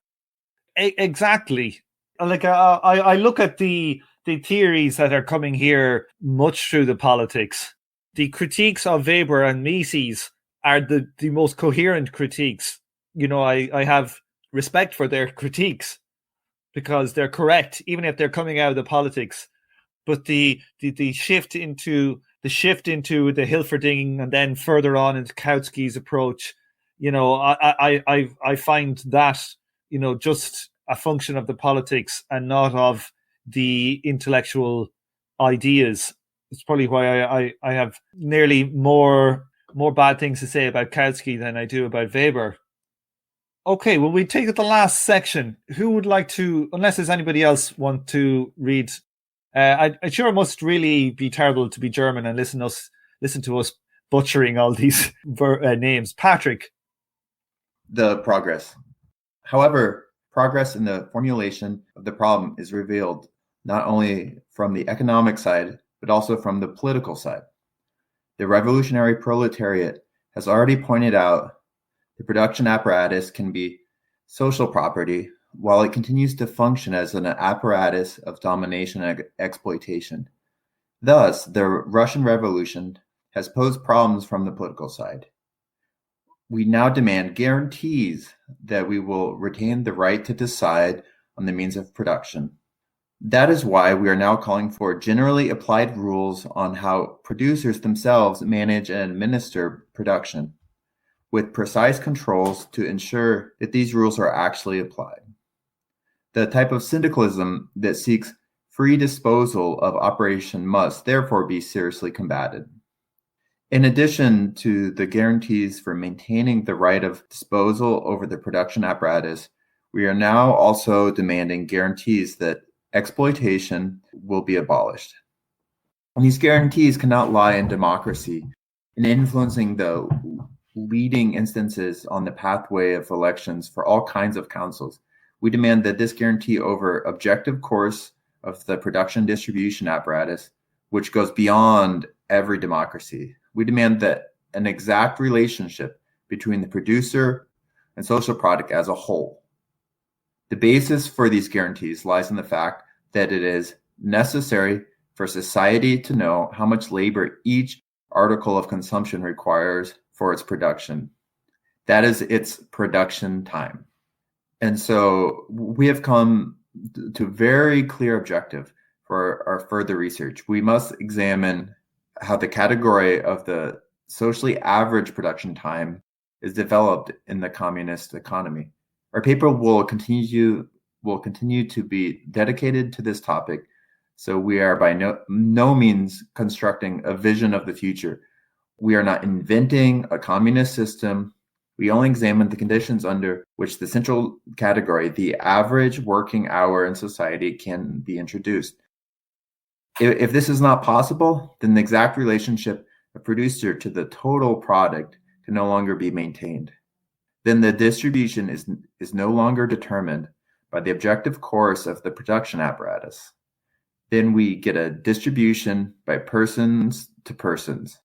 Exactly. Like I look at the theories that are coming here much through the politics. The critiques of Weber and Mises are the most coherent critiques. You know, I have respect for their critiques because they're correct, even if they're coming out of the politics. But the shift into the Hilferding and then further on into Kautsky's approach, you know, I find that, you know, just a function of the politics and not of the intellectual ideas. It's probably why I have nearly more bad things to say about Kautsky than I do about Weber. Okay, well, we take the last section. Who would like to, unless there's anybody else want to read? I sure must really be terrible to be German and listen to us butchering all these names. Patrick. The progress. However, progress in the formulation of the problem is revealed not only from the economic side, but also from the political side. The revolutionary proletariat has already pointed out the production apparatus can be social property, while it continues to function as an apparatus of domination and exploitation. Thus, the Russian Revolution has posed problems from the political side. We now demand guarantees that we will retain the right to decide on the means of production. That is why we are now calling for generally applied rules on how producers themselves manage and administer production, with precise controls to ensure that these rules are actually applied. The type of syndicalism that seeks free disposal of operation must therefore be seriously combated. In addition to the guarantees for maintaining the right of disposal over the production apparatus, we are now also demanding guarantees that exploitation will be abolished. And these guarantees cannot lie in democracy, in influencing the leading instances on the pathway of elections for all kinds of councils, We demand that this guarantee over objective course of the production distribution apparatus, which goes beyond every democracy. We demand that an exact relationship between the producer and social product as a whole. The basis for these guarantees lies in the fact that it is necessary for society to know how much labor each article of consumption requires for its production. That is its production time. And so we have come to a very clear objective for our further research. We must examine how the category of the socially average production time is developed in the communist economy. Our paper will continue to be dedicated to this topic, so we are by no means constructing a vision of the future. We are not inventing a communist system. We only examine the conditions under which the central category, the average working hour in society, can be introduced. If this is not possible, then the exact relationship of producer to the total product can no longer be maintained. Then the distribution is no longer determined by the objective course of the production apparatus. Then we get a distribution by persons to persons.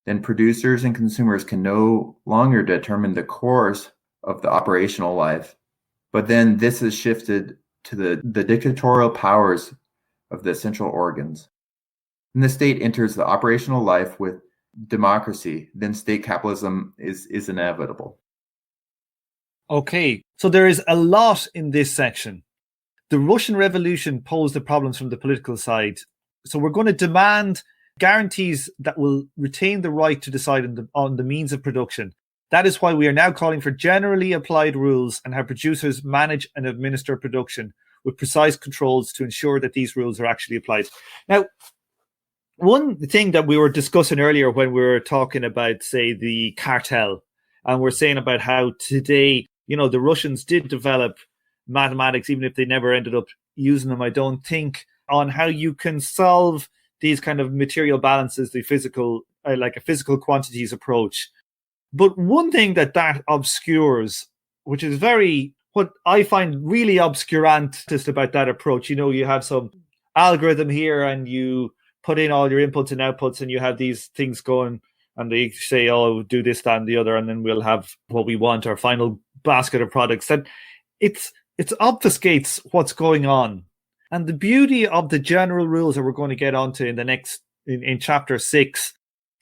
Then producers and consumers can no longer determine the course of the operational life. But then this is shifted to the dictatorial powers of the central organs. And the state enters the operational life with democracy, then state capitalism is inevitable. Okay, so there is a lot in this section. The Russian Revolution posed the problems from the political side. So we're going to demand guarantees that will retain the right to decide on the means of production. That is why we are now calling for generally applied rules and how producers manage and administer production with precise controls to ensure that these rules are actually applied. Now, one thing that we were discussing earlier when we were talking about, say, the cartel, and we're saying about how today, the Russians did develop mathematics, even if they never ended up using them, I don't think, on how you can solve these kind of material balances, the physical, like a physical quantities approach. But one thing that obscures, which is what I find really obscurantist about that approach, you have some algorithm here and you put in all your inputs and outputs and you have these things going and they say, oh, do this, that, and the other, and then we'll have what we want, our final basket of products. And it obfuscates what's going on. And the beauty of the general rules that we're going to get onto in chapter 6,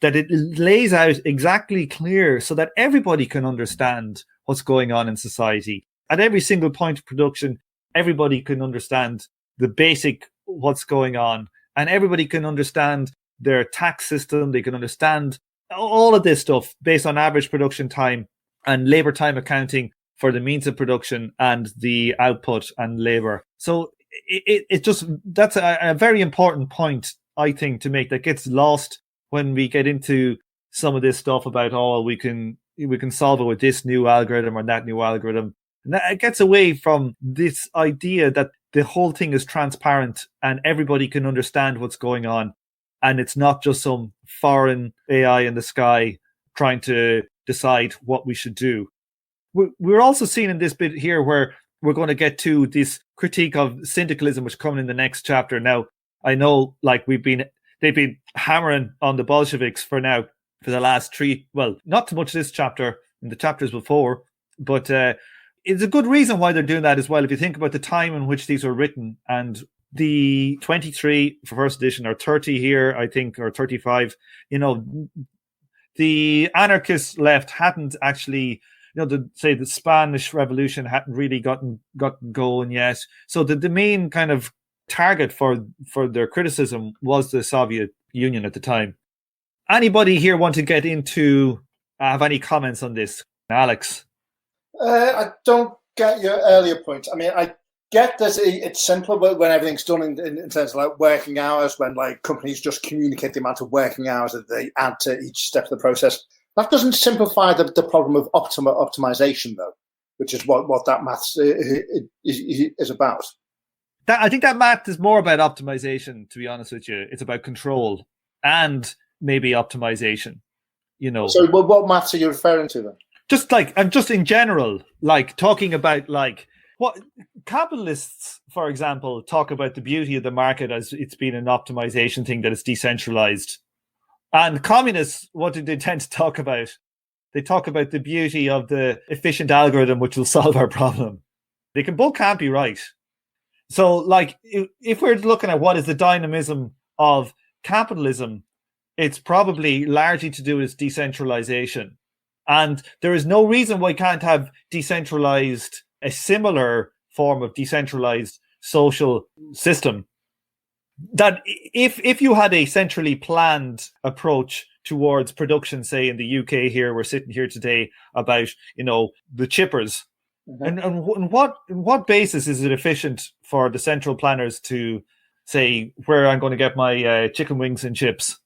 that it lays out exactly clear so that everybody can understand what's going on in society. At every single point of production, everybody can understand the basic what's going on, and everybody can understand their tax system. They can understand all of this stuff based on average production time and labor time accounting for the means of production and the output and labor. So that's a very important point, I think, to make, that gets lost when we get into some of this stuff about, we can solve it with this new algorithm or that new algorithm. And that gets away from this idea that the whole thing is transparent and everybody can understand what's going on. And it's not just some foreign AI in the sky trying to decide what we should do. We're also seeing in this bit here where we're going to get to this critique of syndicalism, which coming in the next chapter. Now, I know they've been hammering on the Bolsheviks for the last not so much this chapter, in the chapters before, but it's a good reason why they're doing that as well. If you think about the time in which these were written, and the 23 for first edition, or 30 here, I think, or 35, the anarchist left hadn't actually, the Spanish Revolution hadn't really gotten going yet. So the main kind of target for their criticism was the Soviet Union at the time. Anybody here want to get into, have any comments on this? Alex? I don't get your earlier point. I mean, I get that it's simpler when everything's done in terms of like working hours, when like companies just communicate the amount of working hours that they add to each step of the process. That doesn't simplify the problem of optimization, though, which is what that maths is about. I think that math is more about optimization, to be honest with you. It's about control and maybe optimization, So what maths are you referring to then? Just in general, like talking about like what capitalists, for example, talk about the beauty of the market as it's been an optimization thing that is decentralized. And communists, what do they tend to talk about? They talk about the beauty of the efficient algorithm which will solve our problem. They can't be right. So, like, if we're looking at what is the dynamism of capitalism, it's probably largely to do with decentralization. And there is no reason why you can't have a similar form of decentralized social system. That if you had a centrally planned approach towards production, say in the UK here, we're sitting here today about, the chippers. Mm-hmm. And what basis is it efficient for the central planners to say where I'm going to get my chicken wings and chips?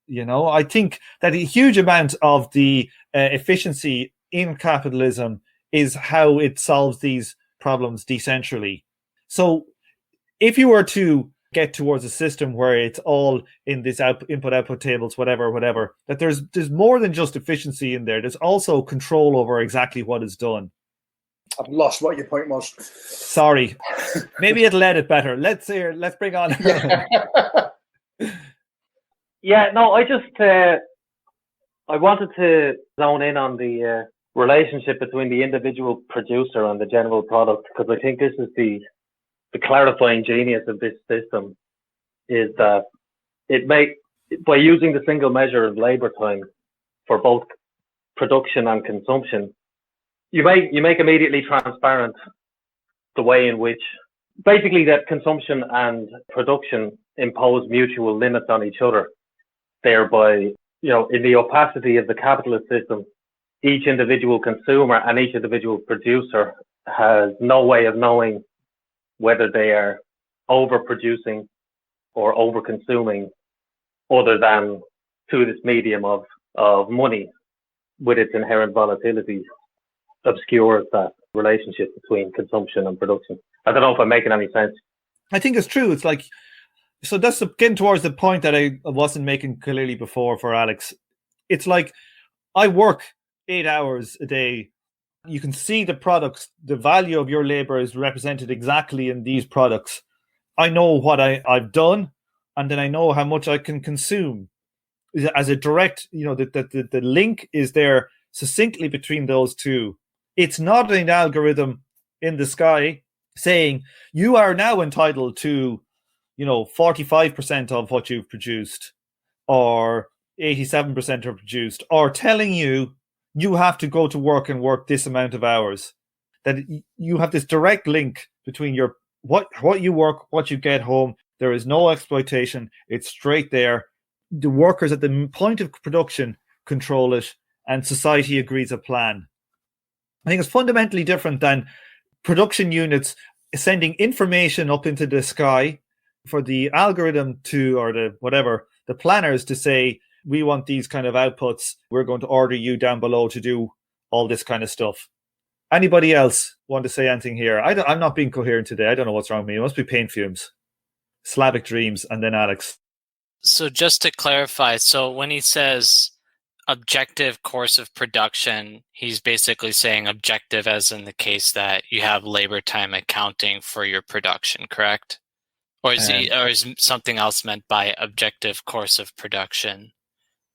I think that a huge amount of the efficiency in capitalism is how it solves these problems decentrally. So if you were to get towards a system where it's all in this input-output tables, whatever, that there's more than just efficiency in there. There's also control over exactly what is done. I've lost what your point was. Sorry. Maybe it'll edit better. Let's bring on. Yeah, no, I wanted to zone in on the relationship between the individual producer and the general product, because I think this is the clarifying genius of this system, is that by using the single measure of labor time for both production and consumption, you make immediately transparent the way in which basically that consumption and production impose mutual limits on each other. Thereby, in the opacity of the capitalist system, each individual consumer and each individual producer has no way of knowing whether they are overproducing or overconsuming, other than through this medium of money, with its inherent volatility, obscures that relationship between consumption and production. I don't know if I'm making any sense. I think it's true. It's like, so that's getting towards the point that I wasn't making clearly before for Alex. It's like I work 8 hours a day. You can see the products, the value of your labor is represented exactly in these products. I know what I've done, and then I know how much I can consume. As a direct, the link is there succinctly between those two. It's not an algorithm in the sky saying you are now entitled to 45% of what you've produced, or 87% are produced, or telling you have to go to work and work this amount of hours. That you have this direct link between your what you work, what you get home. There is no exploitation. It's straight there. The workers at the point of production control it, and society agrees a plan. I think it's fundamentally different than production units sending information up into the sky for the algorithm the planners to say, we want these kind of outputs. We're going to order you down below to do all this kind of stuff. Anybody else want to say anything here? I'm not being coherent today. I don't know what's wrong with me. It must be pain fumes. Slavic dreams, and then Alex. So just to clarify, so when he says objective course of production, he's basically saying objective as in the case that you have labor time accounting for your production, correct? Or is something else meant by objective course of production?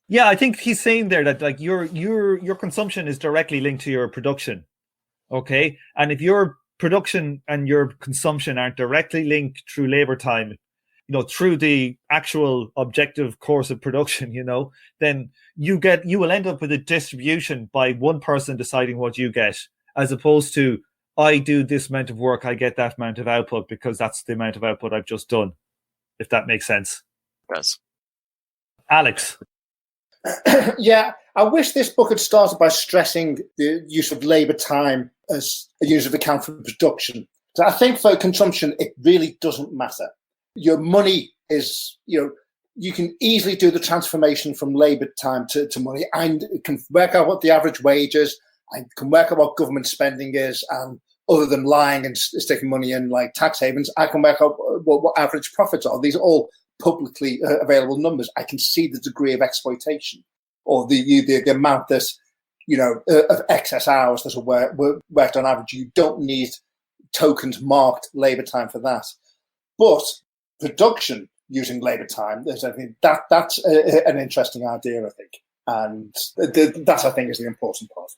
Yeah, I think he's saying there that like your consumption is directly linked to your production. Okay? And if your production and your consumption aren't directly linked through labor time, through the actual objective course of production, then you will end up with a distribution by one person deciding what you get, as opposed to I do this amount of work, I get that amount of output because that's the amount of output I've just done, if that makes sense. It does. Alex. Yeah, I wish this book had started by stressing the use of labour time as a unit of account for production. So I think for consumption, it really doesn't matter. Your money is, you can easily do the transformation from labour time to money, and it can work out what the average wage is, and can work out what government spending is, and other than lying and sticking money in like tax havens, I can work out what average profits are. These are all publicly available numbers. I can see the degree of exploitation or the amount that, of excess hours that are worked on average. You don't need tokened, marked labour time for that. But production using labour time, I think that's an interesting idea, I think. And that, I think, is the important part.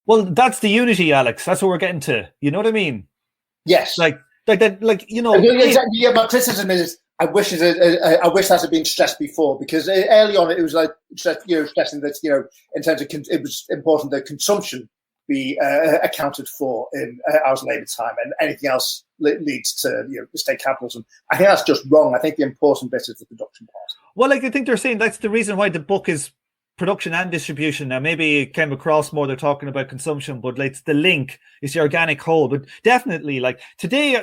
Well, that's the unity, Alex. That's what we're getting to. You know what I mean? Yes. Like that. Exactly. Yeah, my criticism is I wish that had been stressed before, because early on it was like stressing that in terms of it was important that consumption be accounted for in hours labour time, and anything else leads to state capitalism. I think that's just wrong. I think the important bit is the production part. Well, I think they're saying that's the reason why the book is production and distribution. Now, maybe it came across more they're talking about consumption, but it's the link, it's the organic whole. But definitely, like today,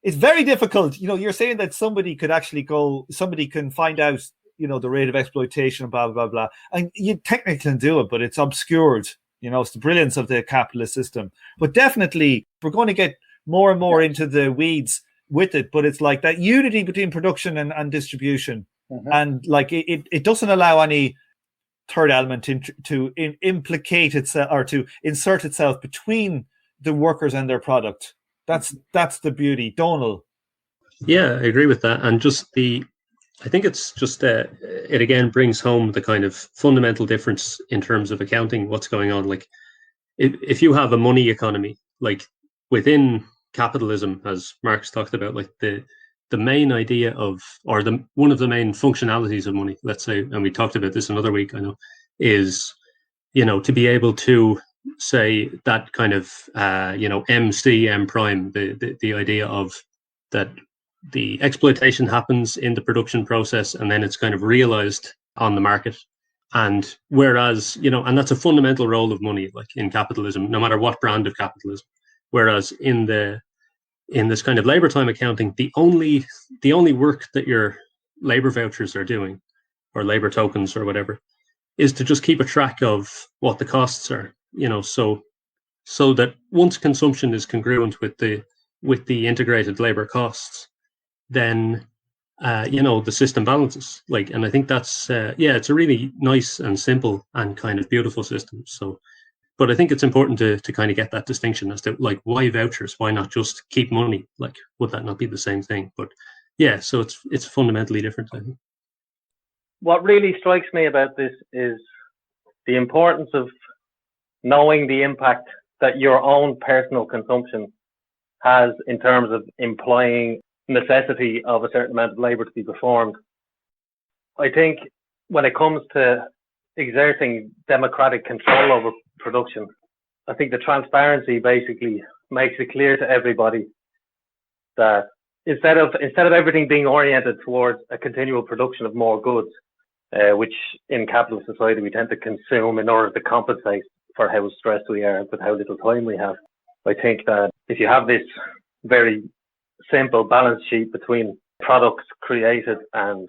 it's very difficult. You're saying that somebody can find out, the rate of exploitation, blah, blah, blah. And you technically can do it, but it's obscured. It's the brilliance of the capitalist system. But definitely, we're going to get more and more into the weeds with it. But it's like that unity between production and distribution. Mm-hmm. And like it doesn't allow any third element to implicate itself or to insert itself between the workers and their product. That's the beauty. Donal. Yeah, I agree with that. And I think it's just it again brings home the kind of fundamental difference in terms of accounting, what's going on. Like if you have a money economy, like within capitalism, as Marx talked about, like the main idea of, or one of the main functionalities of money, let's say, and we talked about this another week, I know, is, to be able to say that kind of, MC, M prime, the idea of that the exploitation happens in the production process and then it's kind of realized on the market. And whereas, and that's a fundamental role of money, like in capitalism, no matter what brand of capitalism. Whereas in this kind of labor time accounting, the only work that your labor vouchers are doing, or labor tokens or whatever, is to just keep a track of what the costs are, so that once consumption is congruent with the integrated labor costs, then the system balances. And I think that's it's a really nice and simple and kind of beautiful system. So, but I think it's important to kind of get that distinction as to like, why vouchers? Why not just keep money? Like, would that not be the same thing? But yeah, so it's fundamentally different, I think. What really strikes me about this is the importance of knowing the impact that your own personal consumption has in terms of implying necessity of a certain amount of labor to be performed. I think when it comes to exerting democratic control over production, I think the transparency basically makes it clear to everybody that instead of everything being oriented towards a continual production of more goods, which in capitalist society we tend to consume in order to compensate for how stressed we are and with how little time we have. I think that if you have this very simple balance sheet between products created and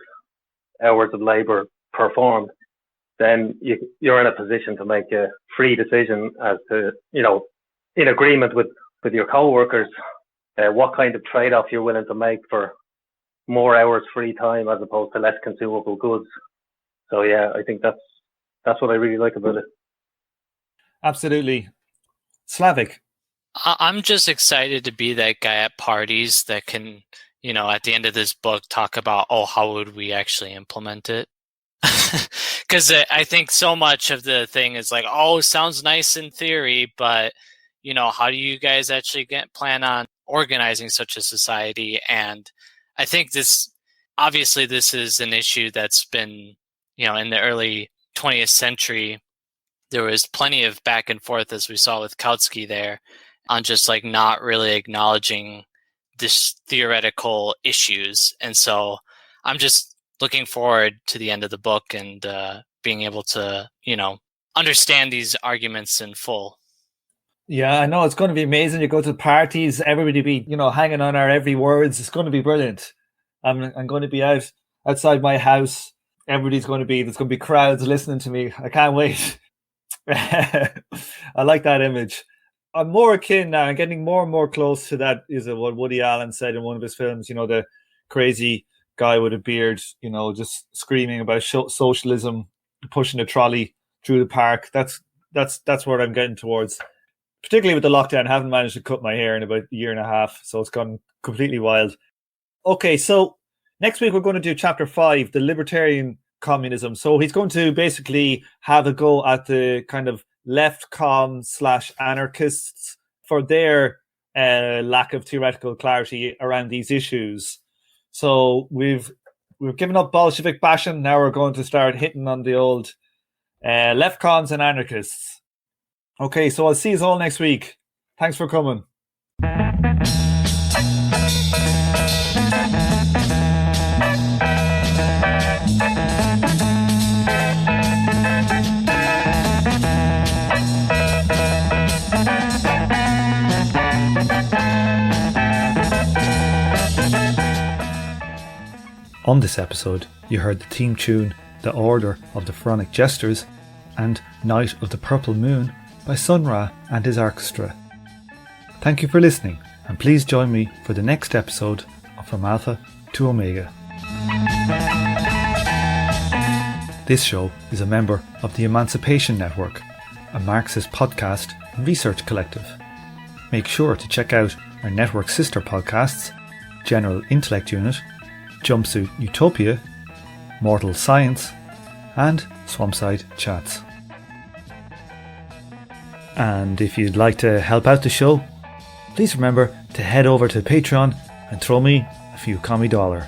hours of labor performed, then you're in a position to make a free decision as to, in agreement with your co-workers, what kind of trade-off you're willing to make for more hours free time as opposed to less consumable goods. So yeah, I think that's what I really like about it. Absolutely. Slavic. I'm just excited to be that guy at parties that can, at the end of this book, talk about, how would we actually implement it? Because I think so much of the thing is like, sounds nice in theory, but, how do you guys actually plan on organizing such a society? And I think this is an issue that's been, in the early 20th century, there was plenty of back and forth, as we saw with Kautsky there, on just like not really acknowledging this theoretical issues. And so I'm just looking forward to the end of the book and being able to, understand these arguments in full. Yeah, I know it's going to be amazing. You go to parties, everybody be, hanging on our every words. It's going to be brilliant. I'm going to be outside my house. There's going to be crowds listening to me. I can't wait. I like that image. I'm more akin now, I'm getting more and more close to that, is what Woody Allen said in one of his films, the crazy guy with a beard, just screaming about socialism, pushing a trolley through the park. That's what I'm getting towards. particularly with the lockdown. I haven't managed to cut my hair in about a year and a half, so it's gone completely wild. Okay, so next week we're going to do chapter 5, the libertarian communism. So he's going to basically have a go at the kind of left / anarchists for their lack of theoretical clarity around these issues. So we've given up Bolshevik bashing. Now we're going to start hitting on the old left cons and anarchists. Okay, so I'll see you all next week. Thanks for coming. On this episode, you heard the theme tune The Order of the Pharaonic Jesters and Night of the Purple Moon by Sun Ra and his orchestra. Thank you for listening, and please join me for the next episode of From Alpha to Omega. This show is a member of the Emancipation Network, a Marxist podcast and research collective. Make sure to check out our network sister podcasts, General Intellect Unit, Jumpsuit Utopia, Mortal Science, and Swampside Chats. And if you'd like to help out the show, please remember to head over to Patreon and throw me a few commie dollar.